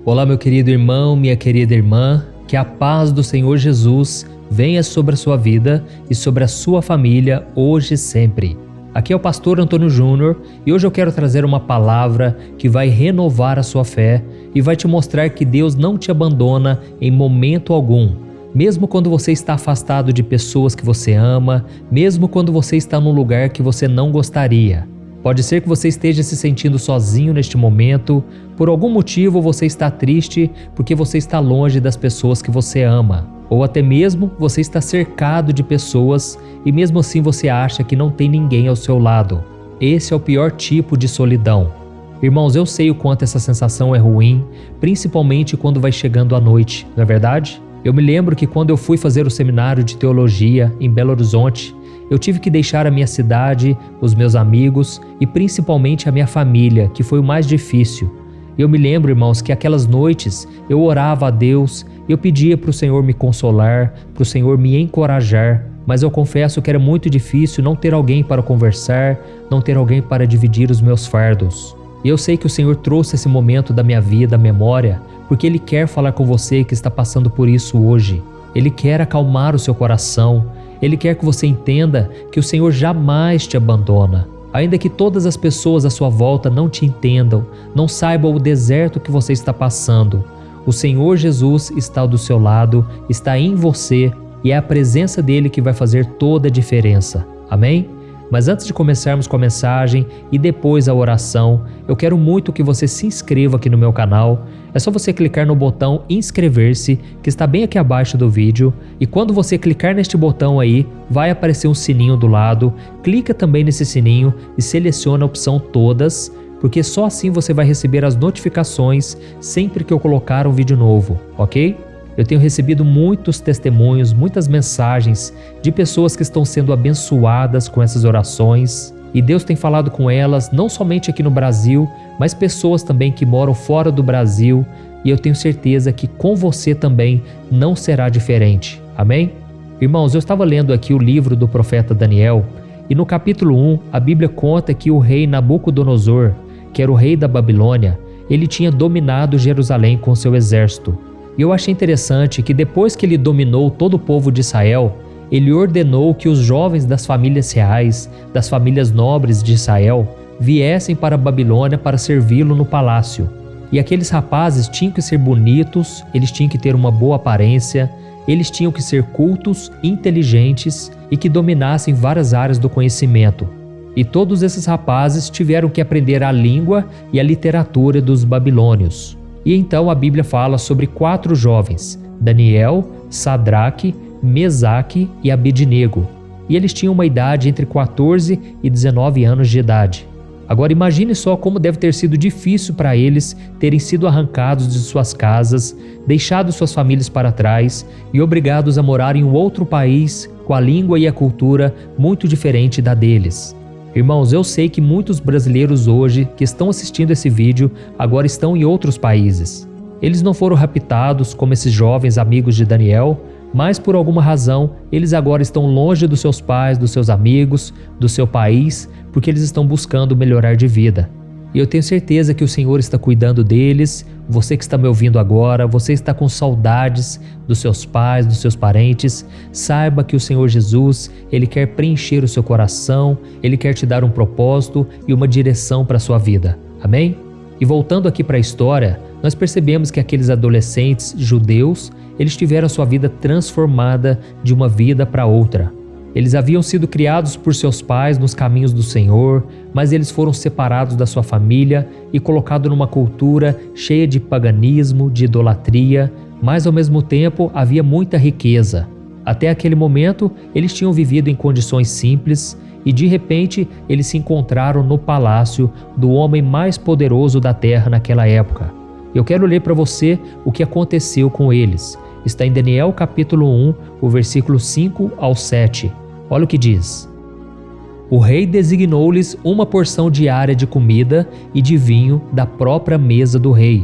Olá, meu querido irmão, minha querida irmã, que a paz do Senhor Jesus venha sobre a sua vida e sobre a sua família hoje e sempre. Aqui é o pastor Antônio Júnior e hoje eu quero trazer uma palavra que vai renovar a sua fé e vai te mostrar que Deus não te abandona em momento algum. Mesmo quando você está afastado de pessoas que você ama, mesmo quando você está num lugar que você não gostaria. Pode ser que você esteja se sentindo sozinho neste momento, por algum motivo você está triste porque você está longe das pessoas que você ama. Ou até mesmo você está cercado de pessoas e mesmo assim você acha que não tem ninguém ao seu lado. Esse é o pior tipo de solidão. Irmãos, eu sei o quanto essa sensação é ruim, principalmente quando vai chegando a noite, não é verdade? Eu me lembro que quando eu fui fazer o seminário de teologia em Belo Horizonte, eu tive que deixar a minha cidade, os meus amigos e principalmente a minha família, que foi o mais difícil. Eu me lembro, irmãos, que aquelas noites eu orava a Deus, eu pedia para o Senhor me consolar, para o Senhor me encorajar, mas eu confesso que era muito difícil não ter alguém para conversar, não ter alguém para dividir os meus fardos. E eu sei que o Senhor trouxe esse momento da minha vida à memória, porque Ele quer falar com você que está passando por isso hoje. Ele quer acalmar o seu coração. Ele quer que você entenda que o Senhor jamais te abandona. Ainda que todas as pessoas à sua volta não te entendam, não saibam o deserto que você está passando, o Senhor Jesus está do seu lado, está em você e é a presença dele que vai fazer toda a diferença. Amém? Mas antes de começarmos com a mensagem e depois a oração, eu quero muito que você se inscreva aqui no meu canal. É só você clicar no botão inscrever-se, que está bem aqui abaixo do vídeo, e quando você clicar neste botão aí, vai aparecer um sininho do lado. Clica também nesse sininho e seleciona a opção todas, porque só assim você vai receber as notificações sempre que eu colocar um vídeo novo, ok? Eu tenho recebido muitos testemunhos, muitas mensagens de pessoas que estão sendo abençoadas com essas orações e Deus tem falado com elas, não somente aqui no Brasil, mas pessoas também que moram fora do Brasil, e eu tenho certeza que com você também não será diferente. Amém? Irmãos, eu estava lendo aqui o livro do profeta Daniel e no capítulo 1 a Bíblia conta que o rei Nabucodonosor, que era o rei da Babilônia, ele tinha dominado Jerusalém com seu exército. E eu achei interessante que depois que ele dominou todo o povo de Israel, ele ordenou que os jovens das famílias reais, das famílias nobres de Israel, viessem para a Babilônia para servi-lo no palácio. E aqueles rapazes tinham que ser bonitos, eles tinham que ter uma boa aparência, eles tinham que ser cultos, inteligentes e que dominassem várias áreas do conhecimento. E todos esses rapazes tiveram que aprender a língua e a literatura dos babilônios. E então a Bíblia fala sobre 4 jovens, Daniel, Sadraque, Mesaque e Abednego. E eles tinham uma idade entre 14 e 19 anos de idade. Agora imagine só como deve ter sido difícil para eles terem sido arrancados de suas casas, deixado suas famílias para trás e obrigados a morar em um outro país com a língua e a cultura muito diferente da deles. Irmãos, eu sei que muitos brasileiros hoje que estão assistindo esse vídeo agora estão em outros países. Eles não foram raptados como esses jovens amigos de Daniel, mas por alguma razão eles agora estão longe dos seus pais, dos seus amigos, do seu país, porque eles estão buscando melhorar de vida. E eu tenho certeza que o Senhor está cuidando deles. Você que está me ouvindo agora, você está com saudades dos seus pais, dos seus parentes, saiba que o Senhor Jesus, Ele quer preencher o seu coração, Ele quer te dar um propósito e uma direção para a sua vida. Amém? E voltando aqui para a história, nós percebemos que aqueles adolescentes judeus, eles tiveram a sua vida transformada de uma vida para outra. Eles haviam sido criados por seus pais nos caminhos do Senhor, mas eles foram separados da sua família e colocados numa cultura cheia de paganismo, de idolatria, mas ao mesmo tempo havia muita riqueza. Até aquele momento, eles tinham vivido em condições simples e de repente eles se encontraram no palácio do homem mais poderoso da terra naquela época. Eu quero ler para você o que aconteceu com eles. Está em Daniel capítulo 1, o versículo 5 ao 7. Olha o que diz. O rei designou-lhes uma porção diária de comida e de vinho da própria mesa do rei.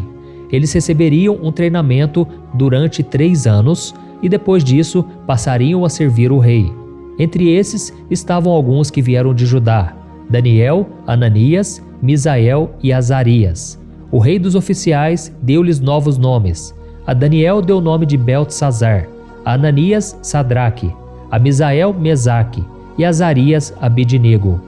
Eles receberiam um treinamento durante 3 anos e depois disso passariam a servir o rei. Entre esses estavam alguns que vieram de Judá, Daniel, Ananias, Misael e Azarias. O rei dos oficiais deu-lhes novos nomes. A Daniel deu o nome de Beltesazar, a Ananias, Sadraque, a Misael, Mesaque e a Azarias, Abednego.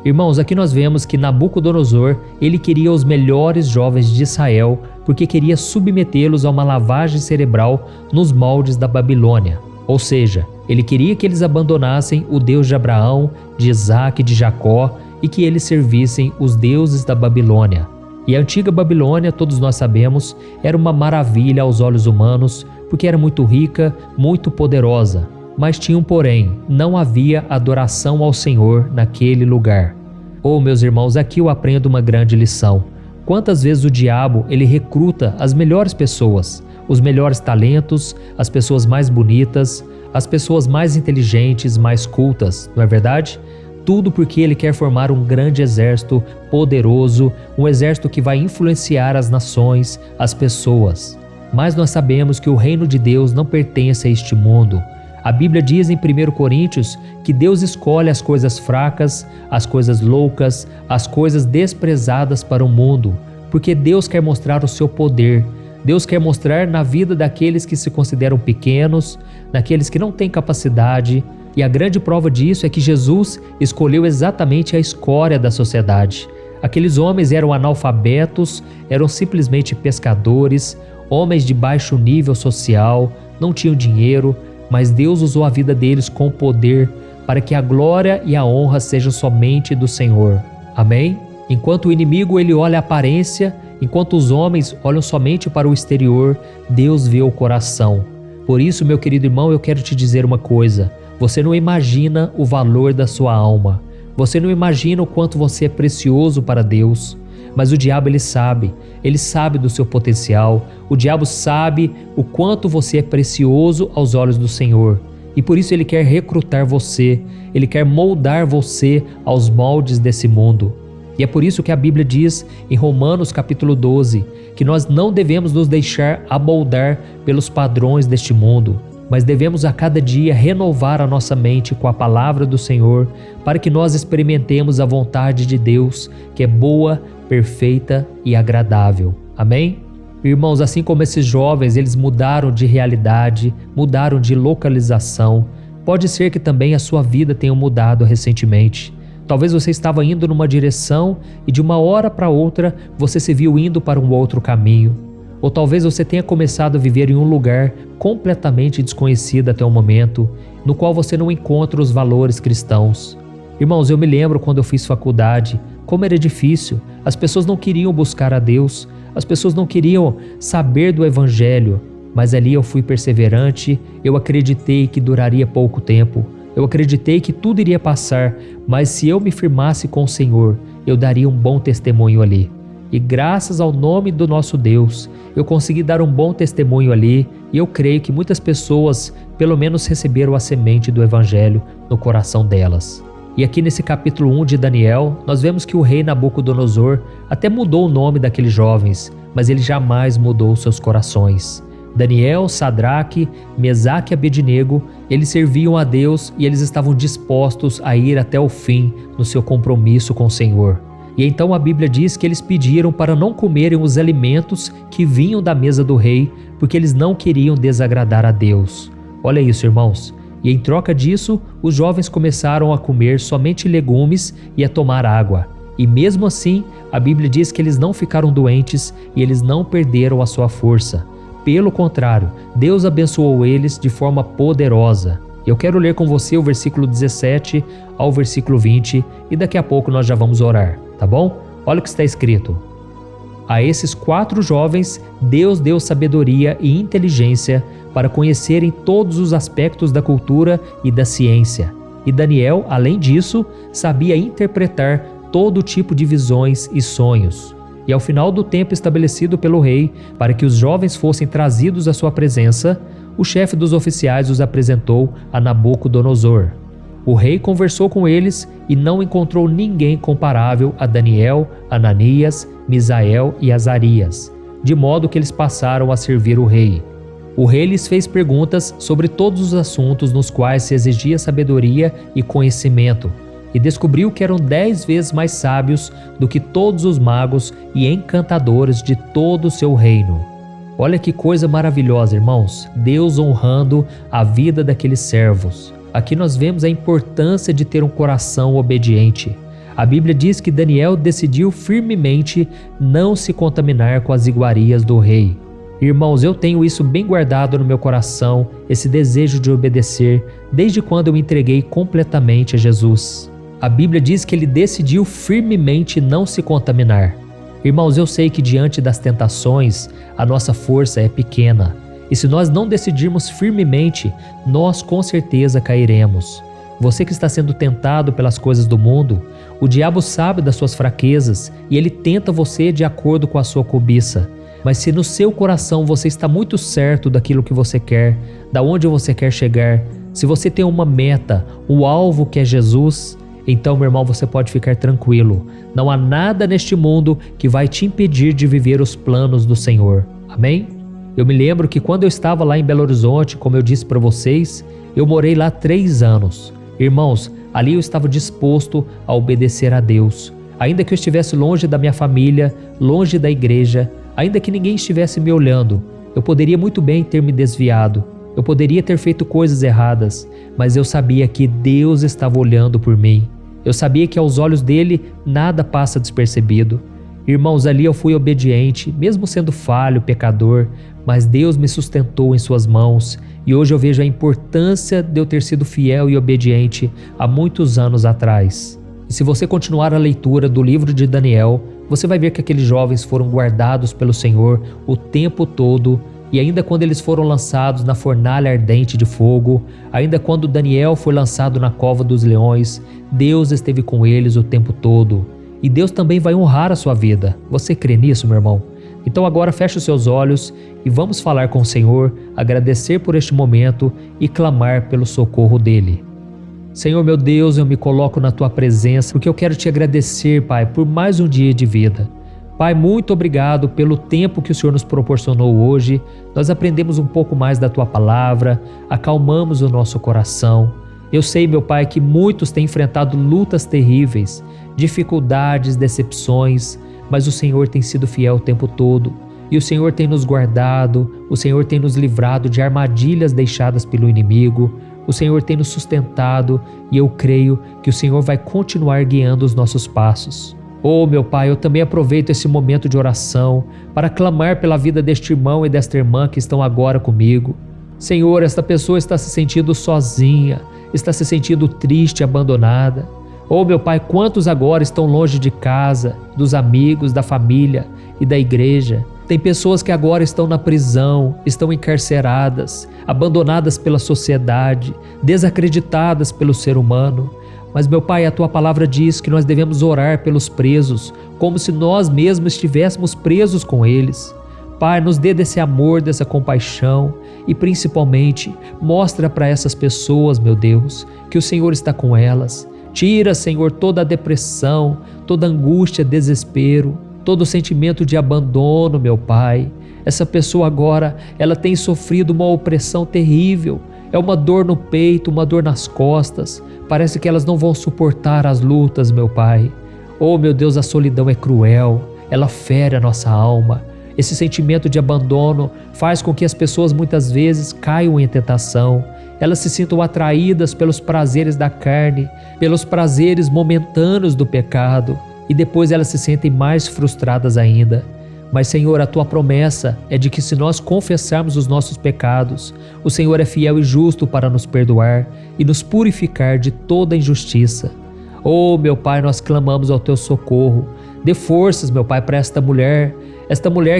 Irmãos, aqui nós vemos que Nabucodonosor, ele queria os melhores jovens de Israel porque queria submetê-los a uma lavagem cerebral nos moldes da Babilônia. Ou seja, ele queria que eles abandonassem o Deus de Abraão, de Isaque e de Jacó e que eles servissem os deuses da Babilônia. E a antiga Babilônia, todos nós sabemos, era uma maravilha aos olhos humanos porque era muito rica, muito poderosa. Mas tinha um porém, não havia adoração ao Senhor naquele lugar. Oh, meus irmãos, aqui eu aprendo uma grande lição. Quantas vezes o diabo ele recruta as melhores pessoas, os melhores talentos, as pessoas mais bonitas, as pessoas mais inteligentes, mais cultas, não é verdade? Tudo porque ele quer formar um grande exército poderoso, um exército que vai influenciar as nações, as pessoas. Mas nós sabemos que o reino de Deus não pertence a este mundo. A Bíblia diz em 1 Coríntios que Deus escolhe as coisas fracas, as coisas loucas, as coisas desprezadas para o mundo, porque Deus quer mostrar o seu poder. Deus quer mostrar na vida daqueles que se consideram pequenos, daqueles que não têm capacidade. E a grande prova disso é que Jesus escolheu exatamente a escória da sociedade. Aqueles homens eram analfabetos, eram simplesmente pescadores, homens de baixo nível social, não tinham dinheiro, mas Deus usou a vida deles com poder para que a glória e a honra sejam somente do Senhor. Amém? Enquanto o inimigo ele olha a aparência, enquanto os homens olham somente para o exterior, Deus vê o coração. Por isso, meu querido irmão, eu quero te dizer uma coisa. Você não imagina o valor da sua alma. Você não imagina o quanto você é precioso para Deus. Mas o diabo ele sabe do seu potencial. O diabo sabe o quanto você é precioso aos olhos do Senhor. E por isso ele quer recrutar você, ele quer moldar você aos moldes desse mundo. E é por isso que a Bíblia diz em Romanos capítulo 12, que nós não devemos nos deixar amoldar pelos padrões deste mundo, mas devemos a cada dia renovar a nossa mente com a palavra do Senhor, para que nós experimentemos a vontade de Deus, que é boa, perfeita e agradável. Amém? Irmãos, assim como esses jovens, eles mudaram de realidade, mudaram de localização, pode ser que também a sua vida tenha mudado recentemente. Talvez você estava indo numa direção e de uma hora para outra você se viu indo para um outro caminho. Ou talvez você tenha começado a viver em um lugar completamente desconhecido até o momento, no qual você não encontra os valores cristãos. Irmãos, eu me lembro quando eu fiz faculdade, como era difícil. As pessoas não queriam buscar a Deus, as pessoas não queriam saber do Evangelho, mas ali eu fui perseverante, eu acreditei que duraria pouco tempo. Eu acreditei que tudo iria passar, mas se eu me firmasse com o Senhor, eu daria um bom testemunho ali. E graças ao nome do nosso Deus, eu consegui dar um bom testemunho ali e eu creio que muitas pessoas, pelo menos, receberam a semente do Evangelho no coração delas. E aqui nesse capítulo 1 de Daniel, nós vemos que o rei Nabucodonosor até mudou o nome daqueles jovens, mas ele jamais mudou seus corações. Daniel, Sadraque, Mesaque e Abednego, eles serviam a Deus e eles estavam dispostos a ir até o fim no seu compromisso com o Senhor. E então a Bíblia diz que eles pediram para não comerem os alimentos que vinham da mesa do rei, porque eles não queriam desagradar a Deus. Olha isso, irmãos. E em troca disso, os jovens começaram a comer somente legumes e a tomar água. E mesmo assim, a Bíblia diz que eles não ficaram doentes e eles não perderam a sua força. Pelo contrário, Deus abençoou eles de forma poderosa. Eu quero ler com você o versículo 17 ao versículo 20 e daqui a pouco nós já vamos orar, tá bom? Olha o que está escrito. A esses 4 jovens, Deus deu sabedoria e inteligência para conhecerem todos os aspectos da cultura e da ciência. E Daniel, além disso, sabia interpretar todo tipo de visões e sonhos. E ao final do tempo estabelecido pelo rei, para que os jovens fossem trazidos à sua presença, o chefe dos oficiais os apresentou a Nabucodonosor. O rei conversou com eles e não encontrou ninguém comparável a Daniel, Ananias, Misael e Azarias, de modo que eles passaram a servir o rei. O rei lhes fez perguntas sobre todos os assuntos nos quais se exigia sabedoria e conhecimento. e descobriu que eram 10 vezes mais sábios do que todos os magos e encantadores de todo o seu reino. Olha que coisa maravilhosa, irmãos, Deus honrando a vida daqueles servos. Aqui nós vemos a importância de ter um coração obediente. A Bíblia diz que Daniel decidiu firmemente não se contaminar com as iguarias do rei. Irmãos, eu tenho isso bem guardado no meu coração, esse desejo de obedecer, desde quando eu me entreguei completamente a Jesus. A Bíblia diz que ele decidiu firmemente não se contaminar. Irmãos, eu sei que diante das tentações, a nossa força é pequena. E se nós não decidirmos firmemente, nós com certeza cairemos. Você que está sendo tentado pelas coisas do mundo, o diabo sabe das suas fraquezas e ele tenta você de acordo com a sua cobiça. Mas se no seu coração você está muito certo daquilo que você quer, da onde você quer chegar, se você tem uma meta, o alvo que é Jesus, então, meu irmão, você pode ficar tranquilo. Não há nada neste mundo que vai te impedir de viver os planos do Senhor. Amém? Eu me lembro que quando eu estava lá em Belo Horizonte, como eu disse para vocês, eu morei lá 3 anos. Irmãos, ali eu estava disposto a obedecer a Deus. Ainda que eu estivesse longe da minha família, longe da igreja, ainda que ninguém estivesse me olhando, eu poderia muito bem ter me desviado. Eu poderia ter feito coisas erradas, mas eu sabia que Deus estava olhando por mim. Eu sabia que aos olhos dele nada passa despercebido. Irmãos, ali eu fui obediente, mesmo sendo falho, pecador, mas Deus me sustentou em suas mãos e hoje eu vejo a importância de eu ter sido fiel e obediente há muitos anos atrás. E se você continuar a leitura do livro de Daniel, você vai ver que aqueles jovens foram guardados pelo Senhor o tempo todo. E ainda quando eles foram lançados na fornalha ardente de fogo, ainda quando Daniel foi lançado na cova dos leões, Deus esteve com eles o tempo todo. E Deus também vai honrar a sua vida. Você crê nisso, meu irmão? Então agora feche os seus olhos e vamos falar com o Senhor, agradecer por este momento e clamar pelo socorro dele. Senhor meu Deus, eu me coloco na tua presença porque eu quero te agradecer, Pai, por mais um dia de vida. Pai, muito obrigado pelo tempo que o Senhor nos proporcionou hoje. Nós aprendemos um pouco mais da Tua palavra, acalmamos o nosso coração. Eu sei, meu Pai, que muitos têm enfrentado lutas terríveis, dificuldades, decepções, mas o Senhor tem sido fiel o tempo todo. E o Senhor tem nos guardado, o Senhor tem nos livrado de armadilhas deixadas pelo inimigo, o Senhor tem nos sustentado e eu creio que o Senhor vai continuar guiando os nossos passos. Oh, meu Pai, eu também aproveito esse momento de oração para clamar pela vida deste irmão e desta irmã que estão agora comigo. Senhor, esta pessoa está se sentindo sozinha, está se sentindo triste, abandonada. Oh, meu Pai, quantos agora estão longe de casa, dos amigos, da família e da igreja? Tem pessoas que agora estão na prisão, estão encarceradas, abandonadas pela sociedade, desacreditadas pelo ser humano. Mas, meu Pai, a Tua palavra diz que nós devemos orar pelos presos, como se nós mesmos estivéssemos presos com eles. Pai, nos dê desse amor, dessa compaixão e, principalmente, mostra para essas pessoas, meu Deus, que o Senhor está com elas. Tira, Senhor, toda a depressão, toda a angústia, desespero, todo o sentimento de abandono, meu Pai. Essa pessoa agora, ela tem sofrido uma opressão terrível. É uma dor no peito, uma dor nas costas. Parece que elas não vão suportar as lutas, meu Pai. Oh, meu Deus, a solidão é cruel. Ela fere a nossa alma. Esse sentimento de abandono faz com que as pessoas muitas vezes caiam em tentação. Elas se sintam atraídas pelos prazeres da carne, pelos prazeres momentâneos do pecado. E depois elas se sentem mais frustradas ainda. Mas, Senhor, a Tua promessa é de que se nós confessarmos os nossos pecados, o Senhor é fiel e justo para nos perdoar e nos purificar de toda injustiça. Oh, meu Pai, nós clamamos ao Teu socorro. Dê forças, meu Pai, para esta mulher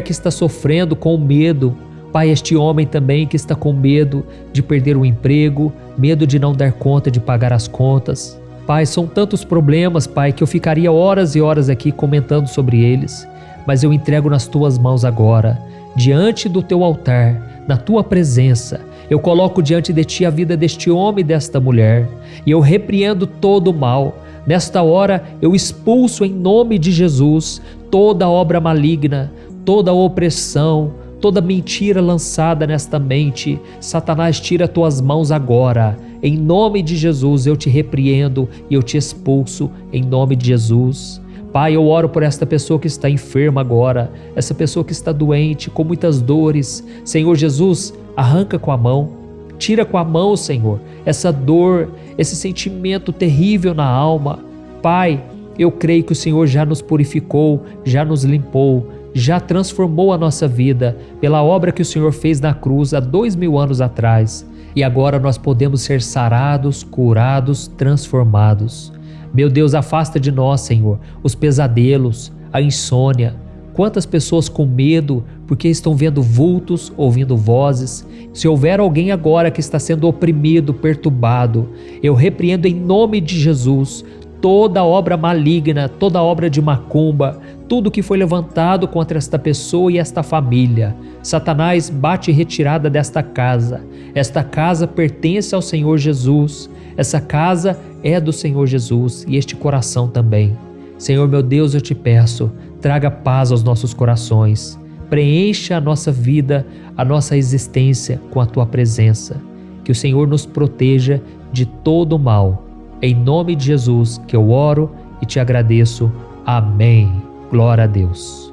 que está sofrendo com medo. Pai, este homem também que está com medo de perder o emprego, medo de não dar conta de pagar as contas. Pai, são tantos problemas, Pai, que eu ficaria horas e horas aqui comentando sobre eles. Mas eu entrego nas Tuas mãos agora, diante do Teu altar, na Tua presença. Eu coloco diante de Ti a vida deste homem e desta mulher, e eu repreendo todo o mal. Nesta hora eu expulso em nome de Jesus toda obra maligna, toda opressão, toda mentira lançada nesta mente. Satanás, tira Tuas mãos agora, Em nome de Jesus eu te repreendo e eu te expulso em nome de Jesus. Pai, eu oro por esta pessoa que está enferma agora, essa pessoa que está doente, com muitas dores. Senhor Jesus, arranca com a mão, tira com a mão, Senhor, essa dor, esse sentimento terrível na alma. Pai, eu creio que o Senhor já nos purificou, já nos limpou, já transformou a nossa vida pela obra que o Senhor fez na cruz há 2000 anos atrás. E agora nós podemos ser sarados, curados, transformados. Meu Deus, afasta de nós, Senhor, os pesadelos, a insônia. Quantas pessoas com medo porque estão vendo vultos, ouvindo vozes. Se houver alguém agora que está sendo oprimido, perturbado, eu repreendo em nome de Jesus toda obra maligna, toda obra de macumba, tudo que foi levantado contra esta pessoa e esta família. Satanás, bate retirada desta casa. Esta casa pertence ao Senhor Jesus. Essa casa é do Senhor Jesus e este coração também. Senhor meu Deus, eu te peço, traga paz aos nossos corações. Preencha a nossa vida, a nossa existência com a tua presença. Que o Senhor nos proteja de todo o mal. Em nome de Jesus que eu oro e te agradeço. Amém. Glória a Deus.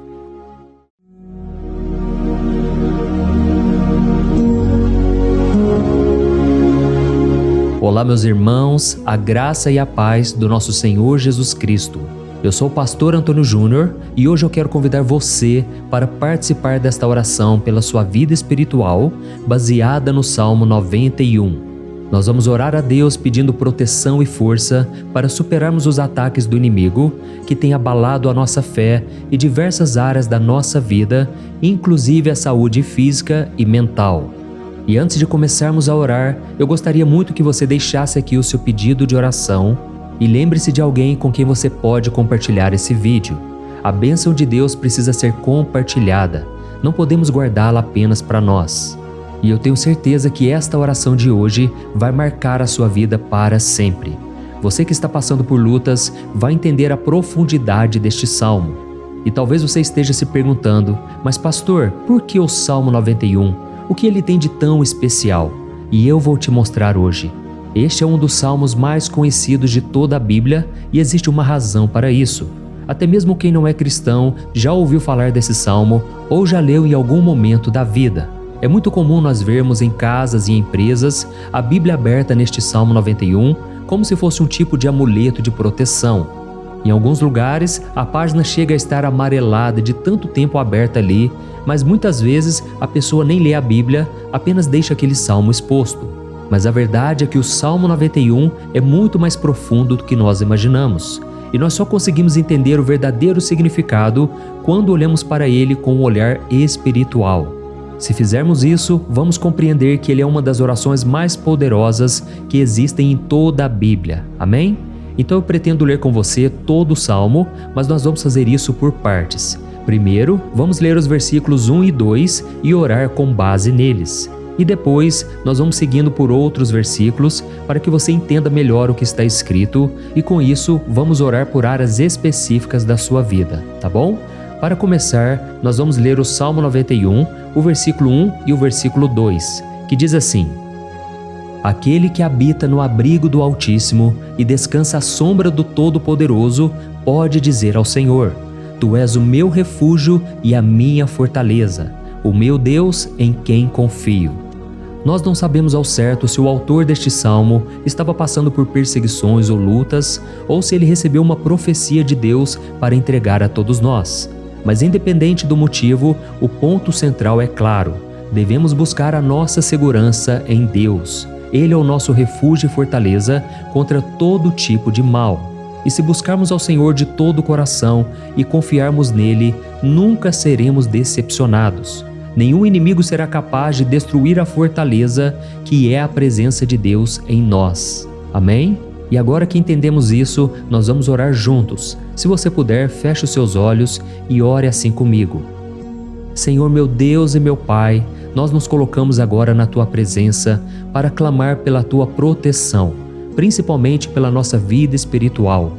Olá, meus irmãos, a graça e a paz do nosso Senhor Jesus Cristo. Eu sou o pastor Antônio Júnior e hoje eu quero convidar você para participar desta oração pela sua vida espiritual, baseada no Salmo 91. Nós vamos orar a Deus pedindo proteção e força para superarmos os ataques do inimigo que tem abalado a nossa fé e diversas áreas da nossa vida, inclusive a saúde física e mental. E antes de começarmos a orar, eu gostaria muito que você deixasse aqui o seu pedido de oração e lembre-se de alguém com quem você pode compartilhar esse vídeo. A bênção de Deus precisa ser compartilhada, não podemos guardá-la apenas para nós. E eu tenho certeza que esta oração de hoje vai marcar a sua vida para sempre. Você que está passando por lutas vai entender a profundidade deste salmo. E talvez você esteja se perguntando, mas pastor, por que o Salmo 91? O que ele tem de tão especial? E eu vou te mostrar hoje. Este é um dos salmos mais conhecidos de toda a Bíblia e existe uma razão para isso. Até mesmo quem não é cristão já ouviu falar desse salmo ou já leu em algum momento da vida. É muito comum nós vermos em casas e empresas a Bíblia aberta neste Salmo 91 como se fosse um tipo de amuleto de proteção. Em alguns lugares, a página chega a estar amarelada de tanto tempo aberta ali, mas muitas vezes a pessoa nem lê a Bíblia, apenas deixa aquele salmo exposto. Mas a verdade é que o Salmo 91 é muito mais profundo do que nós imaginamos. E nós só conseguimos entender o verdadeiro significado quando olhamos para ele com um olhar espiritual. Se fizermos isso, vamos compreender que ele é uma das orações mais poderosas que existem em toda a Bíblia. Amém? Então eu pretendo ler com você todo o Salmo, mas nós vamos fazer isso por partes. Primeiro, vamos ler os versículos 1 e 2 e orar com base neles. E depois, nós vamos seguindo por outros versículos para que você entenda melhor o que está escrito e com isso, vamos orar por áreas específicas da sua vida, tá bom? Para começar, nós vamos ler o Salmo 91, o versículo 1 e o versículo 2, que diz assim: Aquele que habita no abrigo do Altíssimo e descansa à sombra do Todo-Poderoso pode dizer ao Senhor: Tu és o meu refúgio e a minha fortaleza, o meu Deus em quem confio. Nós não sabemos ao certo se o autor deste salmo estava passando por perseguições ou lutas, ou se ele recebeu uma profecia de Deus para entregar a todos nós. Mas independente do motivo, o ponto central é claro: devemos buscar a nossa segurança em Deus. Ele é o nosso refúgio e fortaleza contra todo tipo de mal. E se buscarmos ao Senhor de todo o coração e confiarmos nele, nunca seremos decepcionados. Nenhum inimigo será capaz de destruir a fortaleza que é a presença de Deus em nós. Amém? E agora que entendemos isso, nós vamos orar juntos. Se você puder, feche os seus olhos e ore assim comigo. Senhor meu Deus e meu Pai, nós nos colocamos agora na Tua presença para clamar pela Tua proteção, principalmente pela nossa vida espiritual.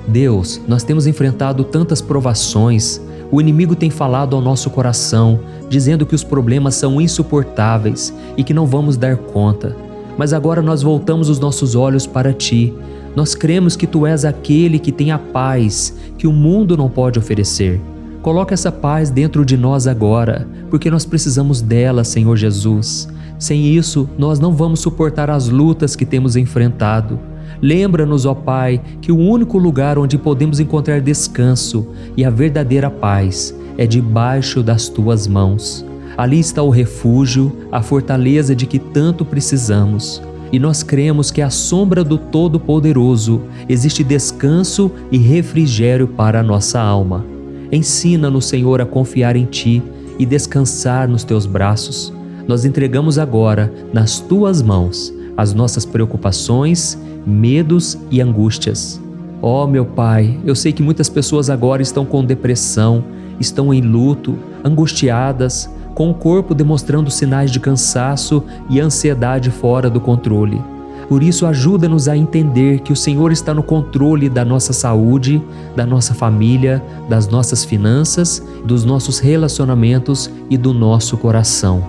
Deus, nós temos enfrentado tantas provações, o inimigo tem falado ao nosso coração, dizendo que os problemas são insuportáveis e que não vamos dar conta. mas agora nós voltamos os nossos olhos para Ti. Nós cremos que Tu és aquele que tem a paz que o mundo não pode oferecer. Coloca essa paz dentro de nós agora, porque nós precisamos dela, Senhor Jesus. Sem isso, nós não vamos suportar as lutas que temos enfrentado. Lembra-nos, ó Pai, que o único lugar onde podemos encontrar descanso e a verdadeira paz é debaixo das Tuas mãos. Ali está o refúgio, a fortaleza de que tanto precisamos. E nós cremos que à sombra do Todo-Poderoso existe descanso e refrigério para a nossa alma. Ensina-nos, Senhor, a confiar em Ti e descansar nos Teus braços. Nós entregamos agora nas Tuas mãos as nossas preocupações, medos e angústias. Ó meu Pai, eu sei que muitas pessoas agora estão com depressão, estão em luto, angustiadas, com o corpo demonstrando sinais de cansaço e ansiedade fora do controle. Por isso, ajuda-nos a entender que o Senhor está no controle da nossa saúde, da nossa família, das nossas finanças, dos nossos relacionamentos e do nosso coração.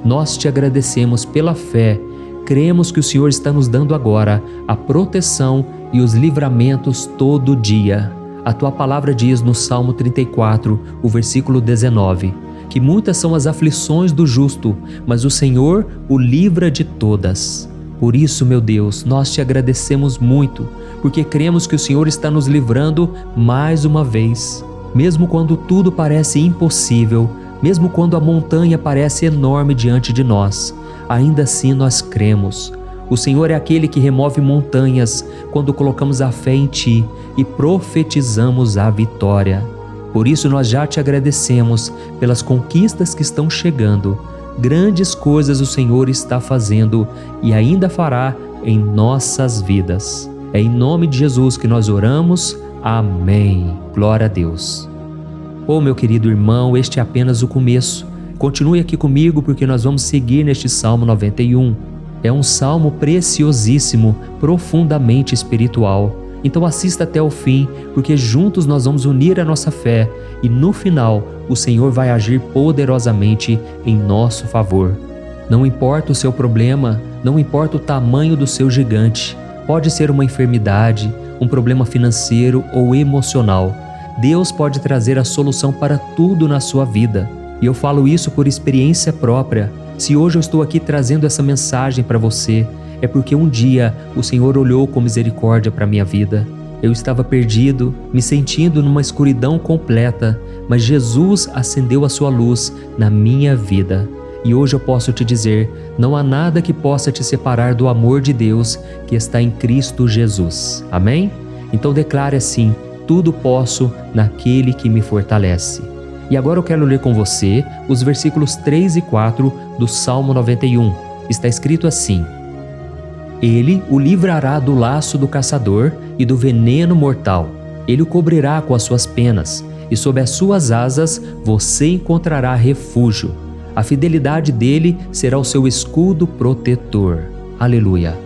Nós Te agradecemos pela fé. Cremos que o Senhor está nos dando agora a proteção e os livramentos todo dia. A Tua palavra diz no Salmo 34, o versículo 19, que muitas são as aflições do justo, mas o Senhor o livra de todas. Por isso, meu Deus, nós Te agradecemos muito, porque cremos que o Senhor está nos livrando mais uma vez. Mesmo quando tudo parece impossível, mesmo quando a montanha parece enorme diante de nós, ainda assim nós cremos. O Senhor é aquele que remove montanhas quando colocamos a fé em Ti e profetizamos a vitória. Por isso nós já Te agradecemos pelas conquistas que estão chegando. Grandes coisas o Senhor está fazendo e ainda fará em nossas vidas. É em nome de Jesus que nós oramos. Amém. Glória a Deus. Oh, meu querido irmão, este é apenas o começo. Continue aqui comigo porque nós vamos seguir neste Salmo 91. É um salmo preciosíssimo, profundamente espiritual. Então assista até o fim, porque juntos nós vamos unir a nossa fé e no final o Senhor vai agir poderosamente em nosso favor. Não importa o seu problema, não importa o tamanho do seu gigante, pode ser uma enfermidade, um problema financeiro ou emocional. Deus pode trazer a solução para tudo na sua vida. E eu falo isso por experiência própria. Se hoje eu estou aqui trazendo essa mensagem para você, é porque um dia o Senhor olhou com misericórdia para a minha vida. Eu estava perdido, me sentindo numa escuridão completa, mas Jesus acendeu a sua luz na minha vida. E hoje eu posso te dizer, não há nada que possa te separar do amor de Deus que está em Cristo Jesus. Amém? Então declare assim, tudo posso naquele que me fortalece. E agora eu quero ler com você os versículos 3 e 4 do Salmo 91. Está escrito assim: Ele o livrará do laço do caçador e do veneno mortal. Ele o cobrirá com as suas penas, e sob as suas asas você encontrará refúgio. A fidelidade dele será o seu escudo protetor. Aleluia.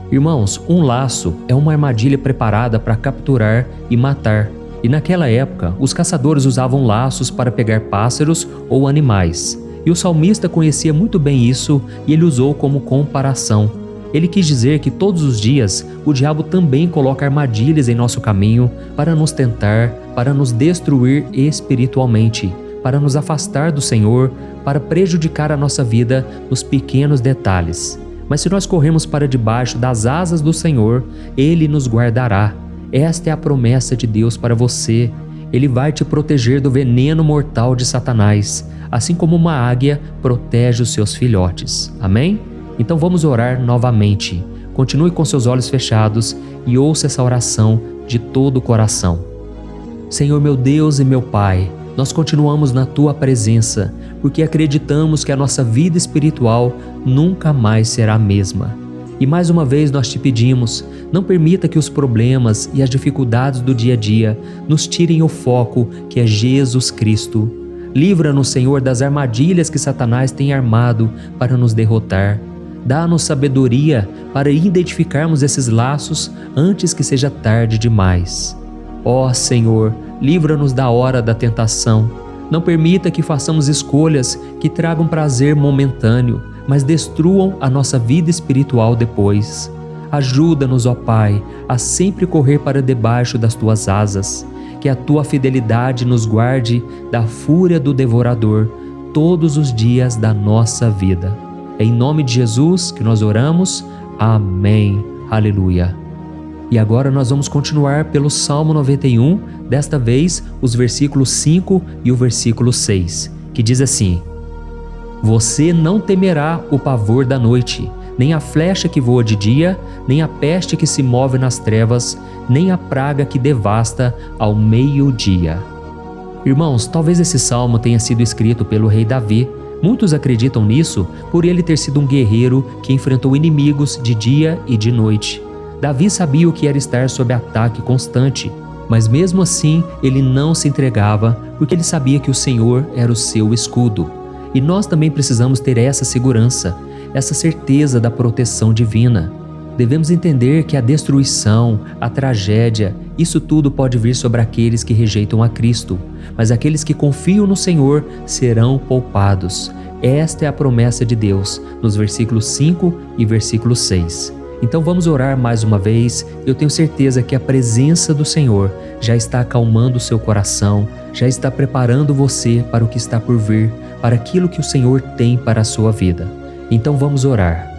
Irmãos, um laço é uma armadilha preparada para capturar e matar. E naquela época, os caçadores usavam laços para pegar pássaros ou animais. E o salmista conhecia muito bem isso e ele usou como comparação. Ele quis dizer que todos os dias o diabo também coloca armadilhas em nosso caminho para nos tentar, para nos destruir espiritualmente, para nos afastar do Senhor, para prejudicar a nossa vida nos pequenos detalhes. Mas se nós corrermos para debaixo das asas do Senhor, Ele nos guardará. Esta é a promessa de Deus para você. Ele vai te proteger do veneno mortal de Satanás, assim como uma águia protege os seus filhotes. Amém? Então vamos orar novamente. Continue com seus olhos fechados e ouça essa oração de todo o coração. Senhor meu Deus e meu Pai, nós continuamos na Tua presença, porque acreditamos que a nossa vida espiritual nunca mais será a mesma. E mais uma vez nós te pedimos, não permita que os problemas e as dificuldades do dia a dia nos tirem o foco que é Jesus Cristo. Livra-nos, Senhor, das armadilhas que Satanás tem armado para nos derrotar. Dá-nos sabedoria para identificarmos esses laços antes que seja tarde demais. Ó Senhor, livra-nos da hora da tentação. Não permita que façamos escolhas que tragam prazer momentâneo, mas destruam a nossa vida espiritual depois. Ajuda-nos, ó Pai, a sempre correr para debaixo das Tuas asas, que a Tua fidelidade nos guarde da fúria do devorador todos os dias da nossa vida. É em nome de Jesus que nós oramos. Amém. Aleluia. E agora nós vamos continuar pelo Salmo 91, desta vez os versículos 5 e o versículo 6, que diz assim: Você não temerá o pavor da noite, nem a flecha que voa de dia, nem a peste que se move nas trevas, nem a praga que devasta ao meio-dia. Irmãos, talvez esse salmo tenha sido escrito pelo rei Davi. Muitos acreditam nisso por ele ter sido um guerreiro que enfrentou inimigos de dia e de noite. Davi sabia o que era estar sob ataque constante, mas mesmo assim ele não se entregava porque ele sabia que o Senhor era o seu escudo. E nós também precisamos ter essa segurança, essa certeza da proteção divina. Devemos entender que a destruição, a tragédia, isso tudo pode vir sobre aqueles que rejeitam a Cristo, mas aqueles que confiam no Senhor serão poupados. Esta é a promessa de Deus, nos versículos 5 e versículo 6. Então vamos orar mais uma vez. Eu tenho certeza que a presença do Senhor já está acalmando o seu coração, já está preparando você para o que está por vir, para aquilo que o Senhor tem para a sua vida. Então vamos orar.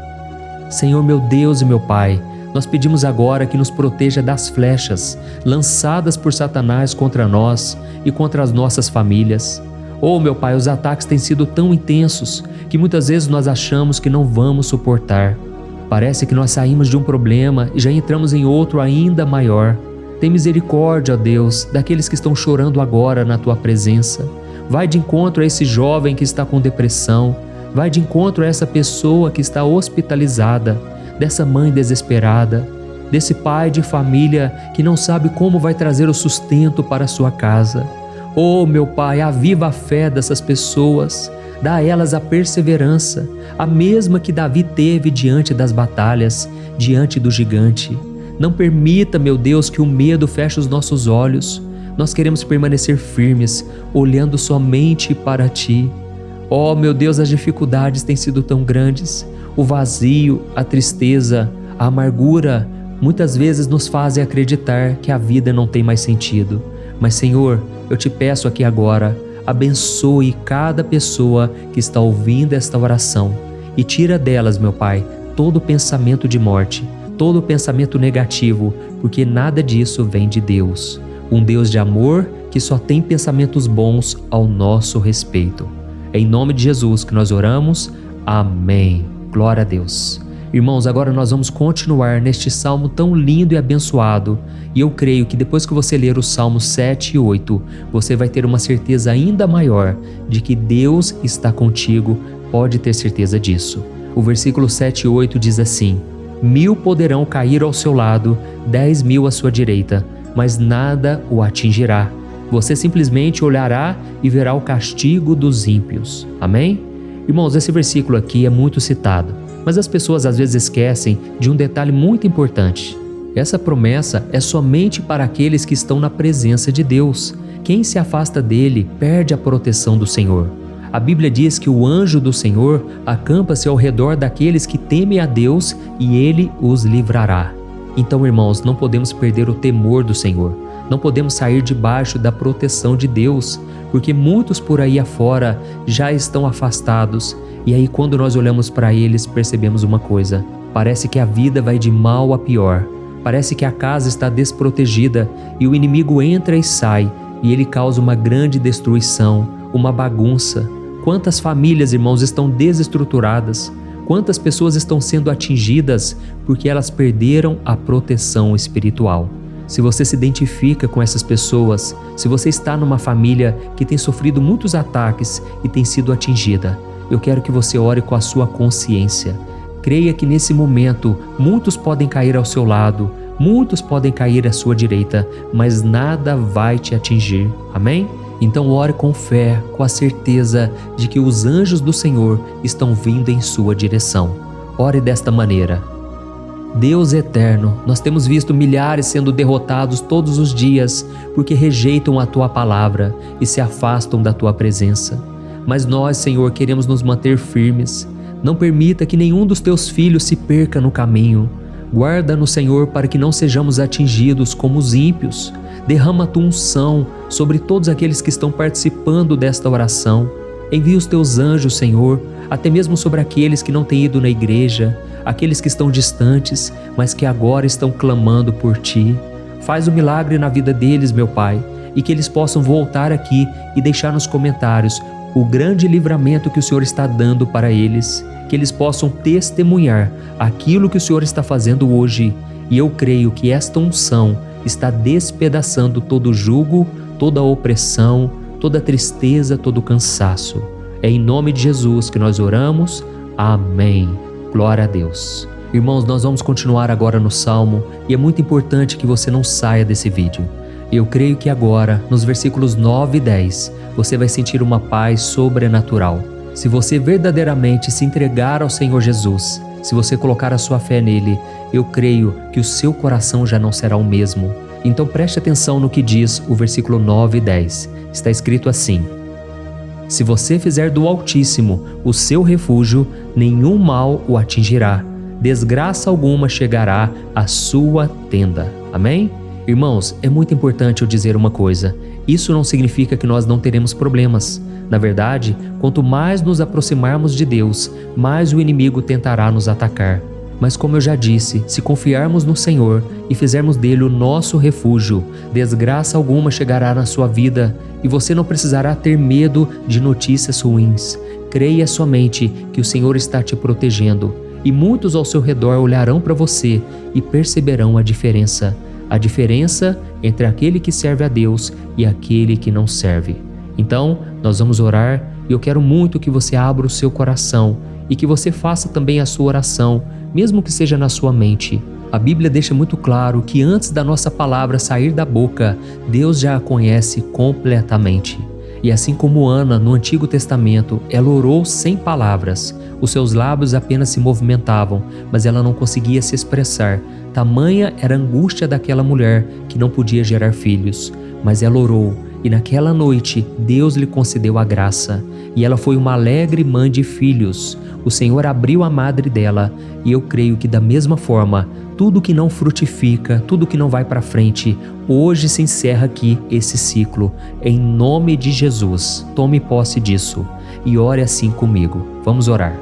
Senhor meu Deus e meu Pai, nós pedimos agora que nos proteja das flechas lançadas por Satanás contra nós e contra as nossas famílias. Oh meu Pai, os ataques têm sido tão intensos que muitas vezes nós achamos que não vamos suportar. Parece que nós saímos de um problema e já entramos em outro ainda maior. Tem misericórdia, ó Deus, daqueles que estão chorando agora na Tua presença. Vai de encontro a esse jovem que está com depressão. Vai de encontro a essa pessoa que está hospitalizada, dessa mãe desesperada, desse pai de família que não sabe como vai trazer o sustento para a sua casa. Oh, meu Pai, aviva a fé dessas pessoas, dá a elas a perseverança, a mesma que Davi teve diante das batalhas, diante do gigante. Não permita, meu Deus, que o medo feche os nossos olhos. Nós queremos permanecer firmes, olhando somente para Ti. Oh, meu Deus, as dificuldades têm sido tão grandes. O vazio, a tristeza, a amargura, muitas vezes nos fazem acreditar que a vida não tem mais sentido. Mas, Senhor, eu Te peço aqui agora, abençoe cada pessoa que está ouvindo esta oração e tira delas, meu Pai, todo pensamento de morte, todo pensamento negativo, porque nada disso vem de Deus. Um Deus de amor que só tem pensamentos bons ao nosso respeito. É em nome de Jesus que nós oramos. Amém. Glória a Deus. Irmãos, agora nós vamos continuar neste salmo tão lindo e abençoado. E eu creio que depois que você ler os salmos 7 e 8, você vai ter uma certeza ainda maior de que Deus está contigo. Pode ter certeza disso. O versículo 7 e 8 diz assim: 1000 poderão cair ao seu lado, 10.000 à sua direita, mas nada o atingirá. Você simplesmente olhará e verá o castigo dos ímpios. Amém? Irmãos, esse versículo aqui é muito citado, mas as pessoas às vezes esquecem de um detalhe muito importante. Essa promessa é somente para aqueles que estão na presença de Deus. Quem se afasta dele perde a proteção do Senhor. A Bíblia diz que o anjo do Senhor acampa-se ao redor daqueles que temem a Deus e ele os livrará. Então, irmãos, não podemos perder o temor do Senhor. Não podemos sair debaixo da proteção de Deus, porque muitos por aí afora já estão afastados. E aí, quando nós olhamos para eles, percebemos uma coisa: parece que a vida vai de mal a pior. Parece que a casa está desprotegida e o inimigo entra e sai, e ele causa uma grande destruição, uma bagunça. Quantas famílias, irmãos, estão desestruturadas? Quantas pessoas estão sendo atingidas porque elas perderam a proteção espiritual? Se você se identifica com essas pessoas, se você está numa família que tem sofrido muitos ataques e tem sido atingida, eu quero que você ore com a sua consciência. Creia que nesse momento muitos podem cair ao seu lado, muitos podem cair à sua direita, mas nada vai te atingir. Amém? Então ore com fé, com a certeza de que os anjos do Senhor estão vindo em sua direção. Ore desta maneira: Deus eterno, nós temos visto milhares sendo derrotados todos os dias porque rejeitam a Tua palavra e se afastam da Tua presença. Mas nós, Senhor, queremos nos manter firmes. Não permita que nenhum dos teus filhos se perca no caminho. Guarda-nos, Senhor, para que não sejamos atingidos como os ímpios. Derrama a tua unção sobre todos aqueles que estão participando desta oração. Envia os teus anjos, Senhor, até mesmo sobre aqueles que não têm ido na igreja, aqueles que estão distantes, mas que agora estão clamando por ti. Faz um milagre na vida deles, meu Pai, e que eles possam voltar aqui e deixar nos comentários o grande livramento que o Senhor está dando para eles, que eles possam testemunhar aquilo que o Senhor está fazendo hoje. E eu creio que esta unção está despedaçando todo jugo, toda opressão, toda tristeza, todo cansaço. É em nome de Jesus que nós oramos. Amém. Glória a Deus. Irmãos, nós vamos continuar agora no Salmo e é muito importante que você não saia desse vídeo. Eu creio que agora, nos versículos 9 e 10, você vai sentir uma paz sobrenatural. Se você verdadeiramente se entregar ao Senhor Jesus, se você colocar a sua fé nele, eu creio que o seu coração já não será o mesmo. Então preste atenção no que diz o versículo 9 e 10. Está escrito assim: se você fizer do Altíssimo o seu refúgio, nenhum mal o atingirá, desgraça alguma chegará à sua tenda. Amém? Irmãos, é muito importante eu dizer uma coisa. Isso não significa que nós não teremos problemas. Na verdade, quanto mais nos aproximarmos de Deus, mais o inimigo tentará nos atacar. Mas como eu já disse, se confiarmos no Senhor e fizermos dele o nosso refúgio, desgraça alguma chegará na sua vida e você não precisará ter medo de notícias ruins. Creia somente que o Senhor está te protegendo e muitos ao seu redor olharão para você e perceberão a diferença entre aquele que serve a Deus e aquele que não serve. Então, nós vamos orar e eu quero muito que você abra o seu coração e que você faça também a sua oração, mesmo que seja na sua mente. A Bíblia deixa muito claro que antes da nossa palavra sair da boca, Deus já a conhece completamente. E assim como Ana, no Antigo Testamento, ela orou sem palavras. Os seus lábios apenas se movimentavam, mas ela não conseguia se expressar. Tamanha era a angústia daquela mulher que não podia gerar filhos. Mas ela orou, e naquela noite Deus lhe concedeu a graça. E ela foi uma alegre mãe de filhos. O Senhor abriu a madre dela, e eu creio que da mesma forma, tudo que não frutifica, tudo que não vai para frente, hoje se encerra aqui esse ciclo. Em nome de Jesus, tome posse disso e ore assim comigo. Vamos orar.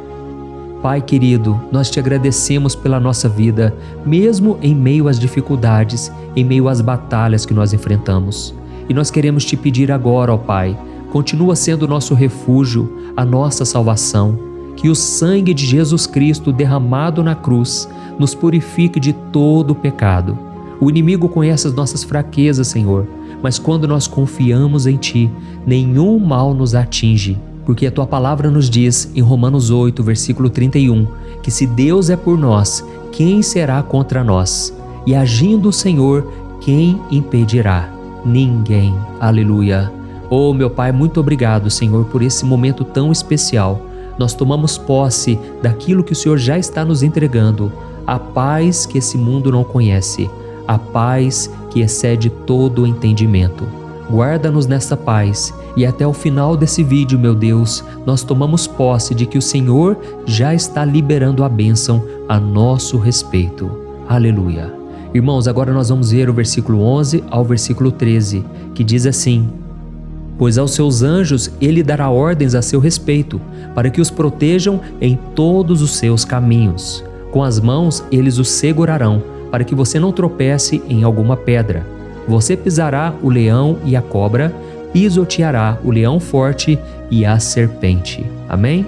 Pai querido, nós te agradecemos pela nossa vida, mesmo em meio às dificuldades, em meio às batalhas que nós enfrentamos. E nós queremos te pedir agora, ó Pai, continua sendo o nosso refúgio, a nossa salvação. Que o sangue de Jesus Cristo derramado na cruz nos purifique de todo o pecado. O inimigo conhece as nossas fraquezas, Senhor, mas quando nós confiamos em Ti, nenhum mal nos atinge, porque a Tua palavra nos diz em Romanos 8, versículo 31, que se Deus é por nós, quem será contra nós? E agindo o Senhor, quem impedirá? Ninguém. Aleluia. Oh, meu Pai, muito obrigado, Senhor, por esse momento tão especial. Nós tomamos posse daquilo que o Senhor já está nos entregando, a paz que esse mundo não conhece, a paz que excede todo o entendimento. Guarda-nos nessa paz e até o final desse vídeo, meu Deus, nós tomamos posse de que o Senhor já está liberando a bênção a nosso respeito. Aleluia. Irmãos, agora nós vamos ver o versículo 11 ao versículo 13, que diz assim: pois aos seus anjos ele dará ordens a seu respeito, para que os protejam em todos os seus caminhos. Com as mãos eles os segurarão, para que você não tropece em alguma pedra. Você pisará o leão e a cobra, pisoteará o leão forte e a serpente. Amém?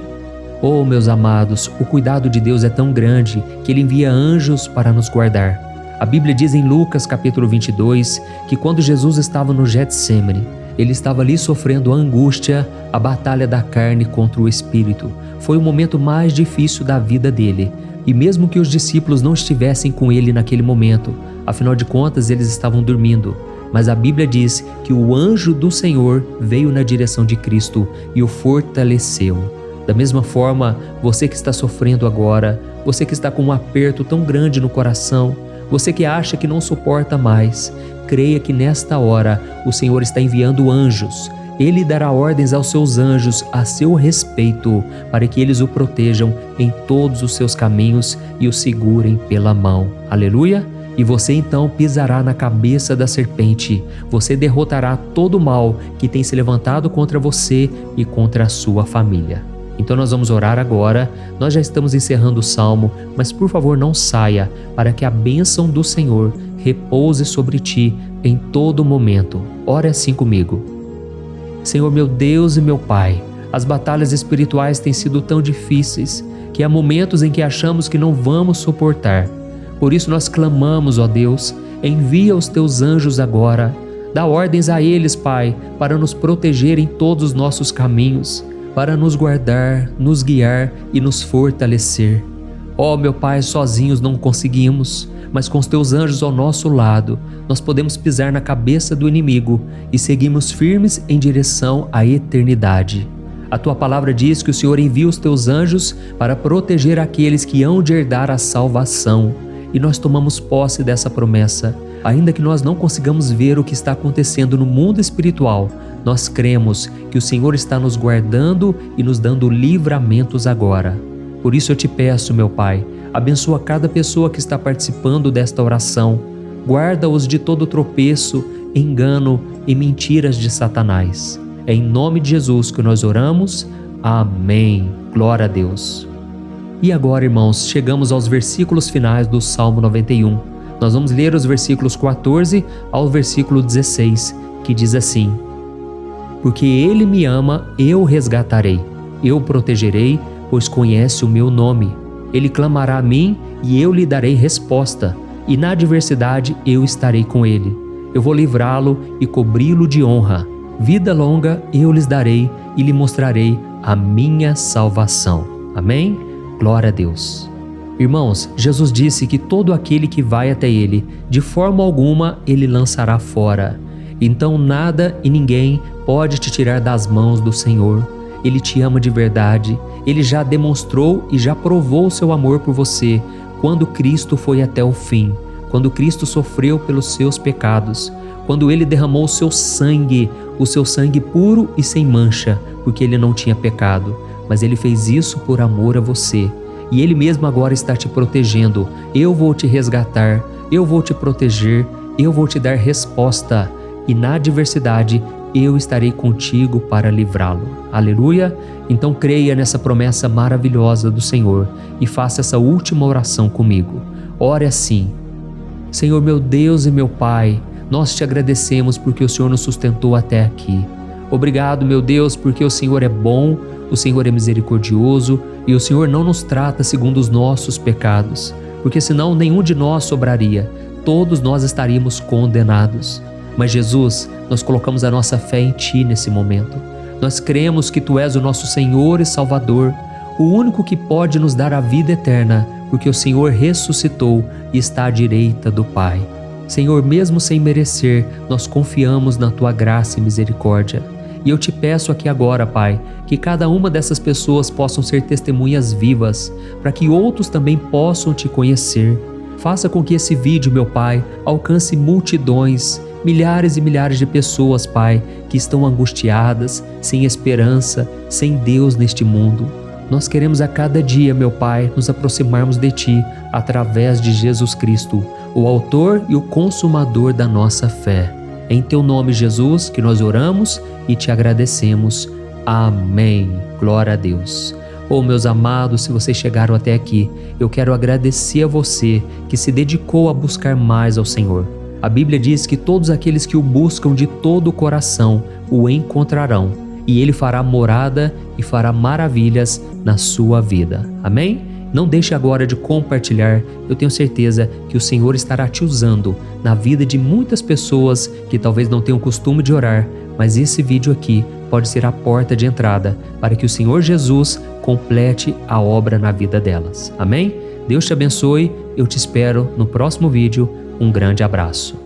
Oh, meus amados, o cuidado de Deus é tão grande que Ele envia anjos para nos guardar. A Bíblia diz em Lucas capítulo 22 que quando Jesus estava no Getsêmani, Ele estava ali sofrendo a angústia, a batalha da carne contra o espírito. Foi o momento mais difícil da vida dele. E mesmo que os discípulos não estivessem com ele naquele momento, afinal de contas eles estavam dormindo, mas a Bíblia diz que o anjo do Senhor veio na direção de Cristo e o fortaleceu. Da mesma forma, você que está sofrendo agora, você que está com um aperto tão grande no coração, você que acha que não suporta mais, creia que nesta hora o Senhor está enviando anjos Ele dará ordens aos seus anjos a seu respeito, para que eles o protejam em todos os seus caminhos e o segurem pela mão. Aleluia! E você então pisará na cabeça da serpente. Você derrotará todo o mal que tem se levantado contra você e contra a sua família. Então nós vamos orar agora. Nós já estamos encerrando o salmo, mas por favor não saia, para que a bênção do Senhor repouse sobre ti em todo momento. Ore assim comigo. Senhor meu Deus e meu Pai, as batalhas espirituais têm sido tão difíceis que há momentos em que achamos que não vamos suportar. Por isso nós clamamos, ó Deus, envia os teus anjos agora. Dá ordens a eles, Pai, para nos proteger em todos os nossos caminhos, para nos guardar, nos guiar e nos fortalecer. Ó meu Pai, sozinhos não conseguimos, mas com os teus anjos ao nosso lado, nós podemos pisar na cabeça do inimigo e seguimos firmes em direção à eternidade. A tua palavra diz que o Senhor envia os teus anjos para proteger aqueles que hão de herdar a salvação. E nós tomamos posse dessa promessa. Ainda que nós não consigamos ver o que está acontecendo no mundo espiritual, nós cremos que o Senhor está nos guardando e nos dando livramentos agora. Por isso eu te peço, meu Pai, abençoa cada pessoa que está participando desta oração. Guarda-os de todo tropeço, engano e mentiras de Satanás. É em nome de Jesus que nós oramos. Amém. Glória a Deus. E agora, irmãos, chegamos aos versículos finais do Salmo 91. Nós vamos ler os versículos 14 ao versículo 16, que diz assim: Porque Ele me ama, eu o resgatarei. Eu o protegerei, pois conhece o meu nome. Ele clamará a mim e eu lhe darei resposta. E na adversidade eu estarei com ele. Eu vou livrá-lo e cobri-lo de honra. Vida longa eu lhes darei e lhe mostrarei a minha salvação. Amém? Glória a Deus. Irmãos, Jesus disse que todo aquele que vai até ele, de forma alguma ele lançará fora. Então nada e ninguém pode te tirar das mãos do Senhor. Ele te ama de verdade. Ele já demonstrou e já provou o seu amor por você quando Cristo foi até o fim, quando Cristo sofreu pelos seus pecados, quando Ele derramou o seu sangue puro e sem mancha, porque Ele não tinha pecado, mas Ele fez isso por amor a você. E Ele mesmo agora está te protegendo. Eu vou te resgatar, eu vou te proteger, eu vou te dar resposta, e na adversidade eu estarei contigo para livrá-lo. Aleluia! Então creia nessa promessa maravilhosa do Senhor e faça essa última oração comigo. Ore assim: Senhor meu Deus e meu Pai, nós te agradecemos porque o Senhor nos sustentou até aqui. Obrigado, meu Deus, porque o Senhor é bom, o Senhor é misericordioso e o Senhor não nos trata segundo os nossos pecados, porque senão nenhum de nós sobraria, todos nós estaríamos condenados. Mas Jesus, nós colocamos a nossa fé em Ti nesse momento. Nós cremos que Tu és o nosso Senhor e Salvador, o único que pode nos dar a vida eterna, porque o Senhor ressuscitou e está à direita do Pai. Senhor, mesmo sem merecer, nós confiamos na Tua graça e misericórdia. E eu te peço aqui agora, Pai, que cada uma dessas pessoas possam ser testemunhas vivas, para que outros também possam Te conhecer. Faça com que esse vídeo, meu Pai, alcance multidões, milhares e milhares de pessoas, Pai, que estão angustiadas, sem esperança, sem Deus neste mundo. Nós queremos a cada dia, meu Pai, nos aproximarmos de Ti através de Jesus Cristo, o autor e o consumador da nossa fé. É em Teu nome, Jesus, que nós oramos e Te agradecemos. Amém. Glória a Deus. Oh, meus amados, se vocês chegaram até aqui, eu quero agradecer a você que se dedicou a buscar mais ao Senhor. A Bíblia diz que todos aqueles que o buscam de todo o coração o encontrarão, e Ele fará morada e fará maravilhas na sua vida. Amém? Não deixe agora de compartilhar. Eu tenho certeza que o Senhor estará te usando na vida de muitas pessoas que talvez não tenham costume de orar, mas esse vídeo aqui pode ser a porta de entrada para que o Senhor Jesus complete a obra na vida delas. Amém? Deus te abençoe. Eu te espero no próximo vídeo. Um grande abraço.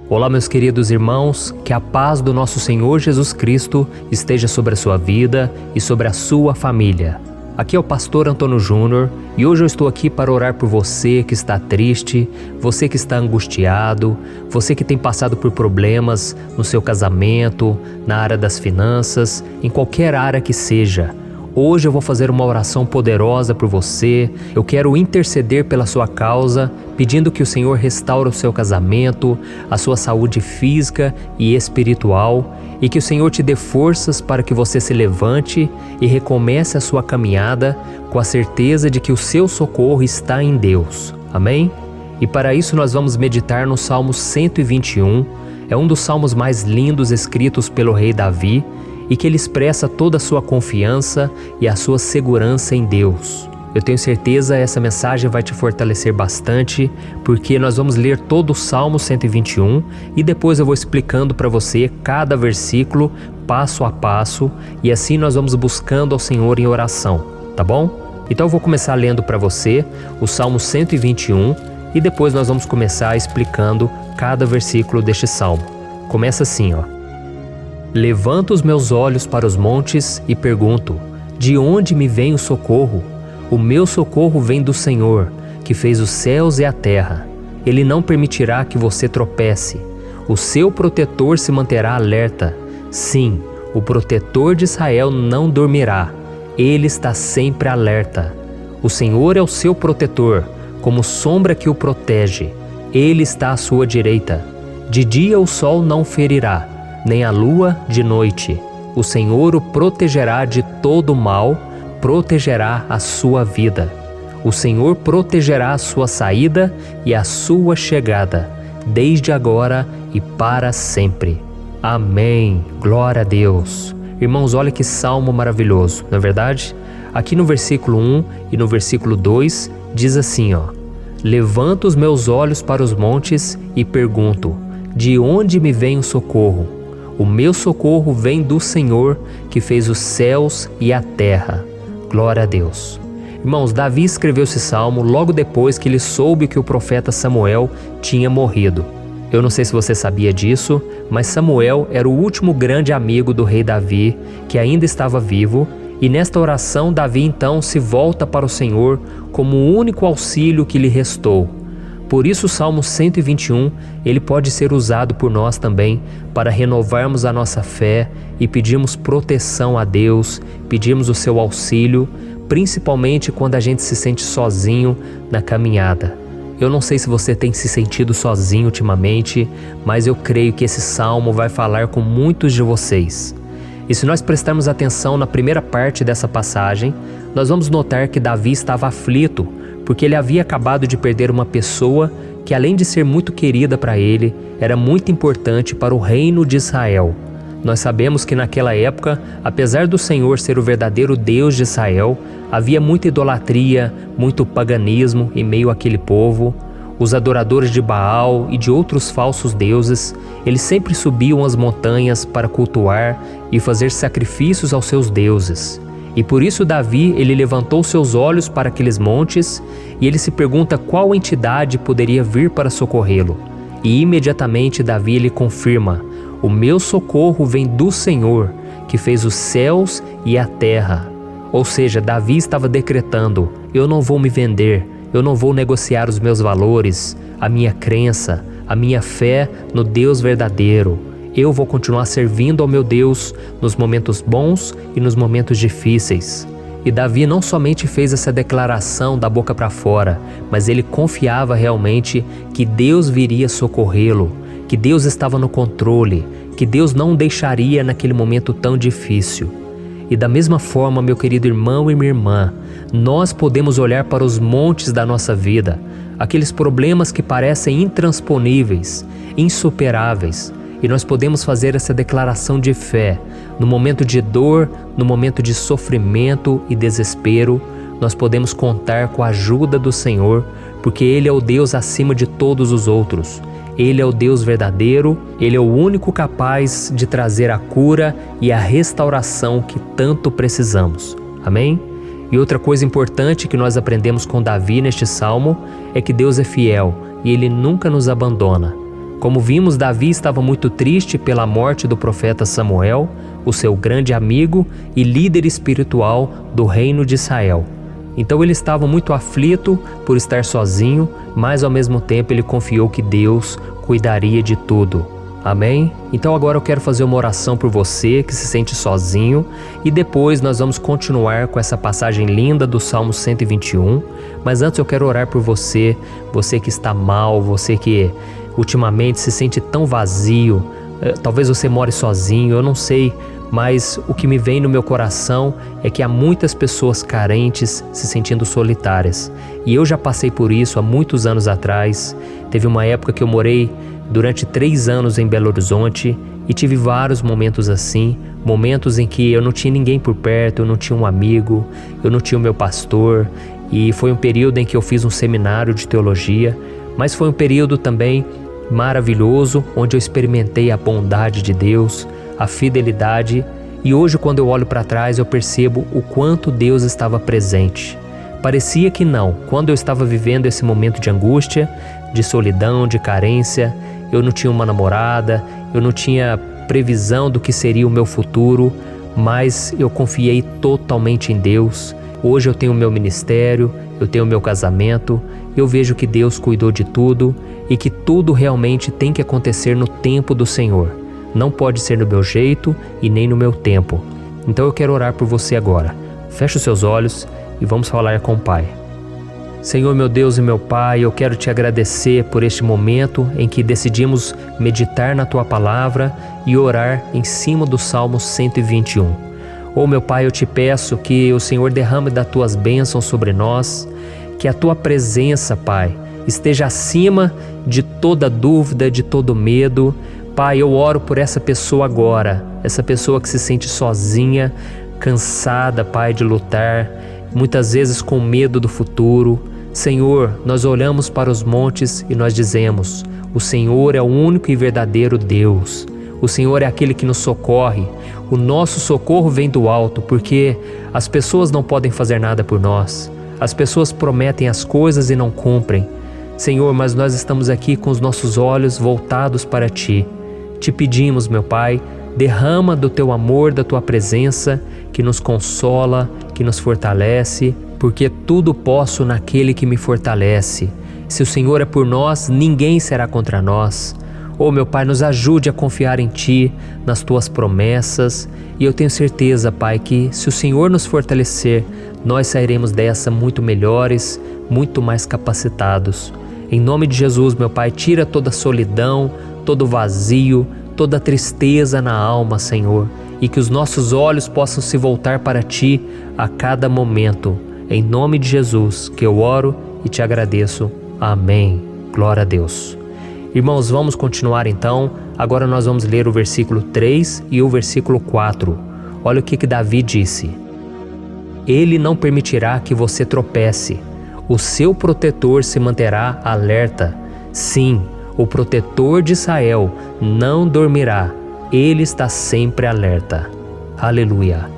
Olá, meus queridos irmãos, que a paz do nosso Senhor Jesus Cristo esteja sobre a sua vida e sobre a sua família. Aqui é o pastor Antônio Júnior e hoje eu estou aqui para orar por você que está triste, você que está angustiado, você que tem passado por problemas no seu casamento, na área das finanças, em qualquer área que seja. Hoje eu vou fazer uma oração poderosa por você. Eu quero interceder pela sua causa, pedindo que o Senhor restaure o seu casamento, a sua saúde física e espiritual, e que o Senhor te dê forças para que você se levante e recomece a sua caminhada com a certeza de que o seu socorro está em Deus. Amém? E para isso nós vamos meditar no Salmo 121. É um dos salmos mais lindos escritos pelo rei Davi, e que ele expressa toda a sua confiança e a sua segurança em Deus. Eu tenho certeza essa mensagem vai te fortalecer bastante, porque nós vamos ler todo o Salmo 121 e depois eu vou explicando para você cada versículo, passo a passo, e assim nós vamos buscando ao Senhor em oração, tá bom? Então eu vou começar lendo para você o Salmo 121 e depois nós vamos começar explicando cada versículo deste salmo. Começa assim, ó. Levanto os meus olhos para os montes e pergunto: de onde me vem o socorro? O meu socorro vem do Senhor, que fez os céus e a terra. Ele não permitirá que você tropece. O seu protetor se manterá alerta. Sim, o protetor de Israel não dormirá. Ele está sempre alerta. O Senhor é o seu protetor, como sombra que o protege. Ele está à sua direita. De dia o sol não ferirá, nem a lua de noite. O Senhor o protegerá de todo mal, protegerá a sua vida. O Senhor protegerá a sua saída e a sua chegada, desde agora e para sempre. Amém. Glória a Deus. Irmãos, olha que salmo maravilhoso, não é verdade? Aqui no versículo 1 e no versículo 2 diz assim, ó: Levanto os meus olhos para os montes e pergunto: de onde me vem o socorro? O meu socorro vem do Senhor, que fez os céus e a terra. Glória a Deus. Irmãos, Davi escreveu esse salmo logo depois que ele soube que o profeta Samuel tinha morrido. Eu não sei se você sabia disso, mas Samuel era o último grande amigo do rei Davi, que ainda estava vivo, e nesta oração Davi então se volta para o Senhor como o único auxílio que lhe restou. Por isso o Salmo 121, ele pode ser usado por nós também para renovarmos a nossa fé e pedirmos proteção a Deus, pedirmos o seu auxílio, principalmente quando a gente se sente sozinho na caminhada. Eu não sei se você tem se sentido sozinho ultimamente, mas eu creio que esse salmo vai falar com muitos de vocês. E se nós prestarmos atenção na primeira parte dessa passagem, nós vamos notar que Davi estava aflito, porque ele havia acabado de perder uma pessoa que, além de ser muito querida para ele, era muito importante para o reino de Israel. Nós sabemos que naquela época, apesar do Senhor ser o verdadeiro Deus de Israel, havia muita idolatria, muito paganismo em meio àquele povo. Os adoradores de Baal e de outros falsos deuses, eles sempre subiam as montanhas para cultuar e fazer sacrifícios aos seus deuses. E por isso Davi, ele levantou seus olhos para aqueles montes e ele se pergunta qual entidade poderia vir para socorrê-lo. E imediatamente Davi ele confirma: o meu socorro vem do Senhor, que fez os céus e a terra. Ou seja, Davi estava decretando: eu não vou me vender, eu não vou negociar os meus valores, a minha crença, a minha fé no Deus verdadeiro. Eu vou continuar servindo ao meu Deus nos momentos bons e nos momentos difíceis. E Davi não somente fez essa declaração da boca para fora, mas ele confiava realmente que Deus viria socorrê-lo, que Deus estava no controle, que Deus não o deixaria naquele momento tão difícil. E da mesma forma, meu querido irmão e minha irmã, nós podemos olhar para os montes da nossa vida, aqueles problemas que parecem intransponíveis, insuperáveis, e nós podemos fazer essa declaração de fé. No momento de dor, no momento de sofrimento e desespero, nós podemos contar com a ajuda do Senhor, porque Ele é o Deus acima de todos os outros. Ele é o Deus verdadeiro, Ele é o único capaz de trazer a cura e a restauração que tanto precisamos. Amém? E outra coisa importante que nós aprendemos com Davi neste salmo é que Deus é fiel e Ele nunca nos abandona. Como vimos, Davi estava muito triste pela morte do profeta Samuel, o seu grande amigo e líder espiritual do reino de Israel. Então ele estava muito aflito por estar sozinho, mas ao mesmo tempo ele confiou que Deus cuidaria de tudo. Amém? Então agora eu quero fazer uma oração por você que se sente sozinho e depois nós vamos continuar com essa passagem linda do Salmo 121. Mas antes eu quero orar por você, você que está mal, você que ultimamente se sente tão vazio, talvez você more sozinho, eu não sei, mas o que me vem no meu coração é que há muitas pessoas carentes se sentindo solitárias. E eu já passei por isso há muitos anos atrás. Teve uma época que eu morei durante 3 anos em Belo Horizonte e tive vários momentos assim, momentos em que eu não tinha ninguém por perto, eu não tinha um amigo, eu não tinha o meu pastor, e foi um período em que eu fiz um seminário de teologia, mas foi um período também maravilhoso, onde eu experimentei a bondade de Deus, a fidelidade, e hoje quando eu olho para trás eu percebo o quanto Deus estava presente. Parecia que não, quando eu estava vivendo esse momento de angústia, de solidão, de carência, eu não tinha uma namorada, eu não tinha previsão do que seria o meu futuro, mas eu confiei totalmente em Deus. Hoje eu tenho o meu ministério, eu tenho o meu casamento, eu vejo que Deus cuidou de tudo e que tudo realmente tem que acontecer no tempo do Senhor. Não pode ser no meu jeito e nem no meu tempo. Então eu quero orar por você agora. Feche os seus olhos e vamos falar com o Pai. Senhor, meu Deus e meu Pai, eu quero te agradecer por este momento em que decidimos meditar na Tua Palavra e orar em cima do Salmo 121. Oh, meu Pai, eu te peço que o Senhor derrame das Tuas bênçãos sobre nós, que a Tua presença, Pai, esteja acima de toda dúvida, de todo medo. Pai, eu oro por essa pessoa agora, essa pessoa que se sente sozinha, cansada, Pai, de lutar, muitas vezes com medo do futuro. Senhor, nós olhamos para os montes e nós dizemos: o Senhor é o único e verdadeiro Deus. O Senhor é aquele que nos socorre. O nosso socorro vem do alto, porque as pessoas não podem fazer nada por nós. As pessoas prometem as coisas e não cumprem. Senhor, mas nós estamos aqui com os nossos olhos voltados para Ti. Te pedimos, meu Pai, derrama do Teu amor, da Tua presença, que nos consola, que nos fortalece, porque tudo posso naquele que me fortalece. Se o Senhor é por nós, ninguém será contra nós. Oh, meu Pai, nos ajude a confiar em Ti, nas Tuas promessas, e eu tenho certeza, Pai, que se o Senhor nos fortalecer, nós sairemos dessa muito melhores, muito mais capacitados. Em nome de Jesus, meu Pai, tira toda a solidão, todo vazio, toda a tristeza na alma, Senhor, e que os nossos olhos possam se voltar para Ti a cada momento. Em nome de Jesus que eu oro e te agradeço. Amém. Glória a Deus. Irmãos, vamos continuar então. Agora nós vamos ler o versículo 3 e o versículo 4. Olha o que Davi disse: Ele não permitirá que você tropece. O seu protetor se manterá alerta. Sim, o protetor de Israel não dormirá. Ele está sempre alerta. Aleluia.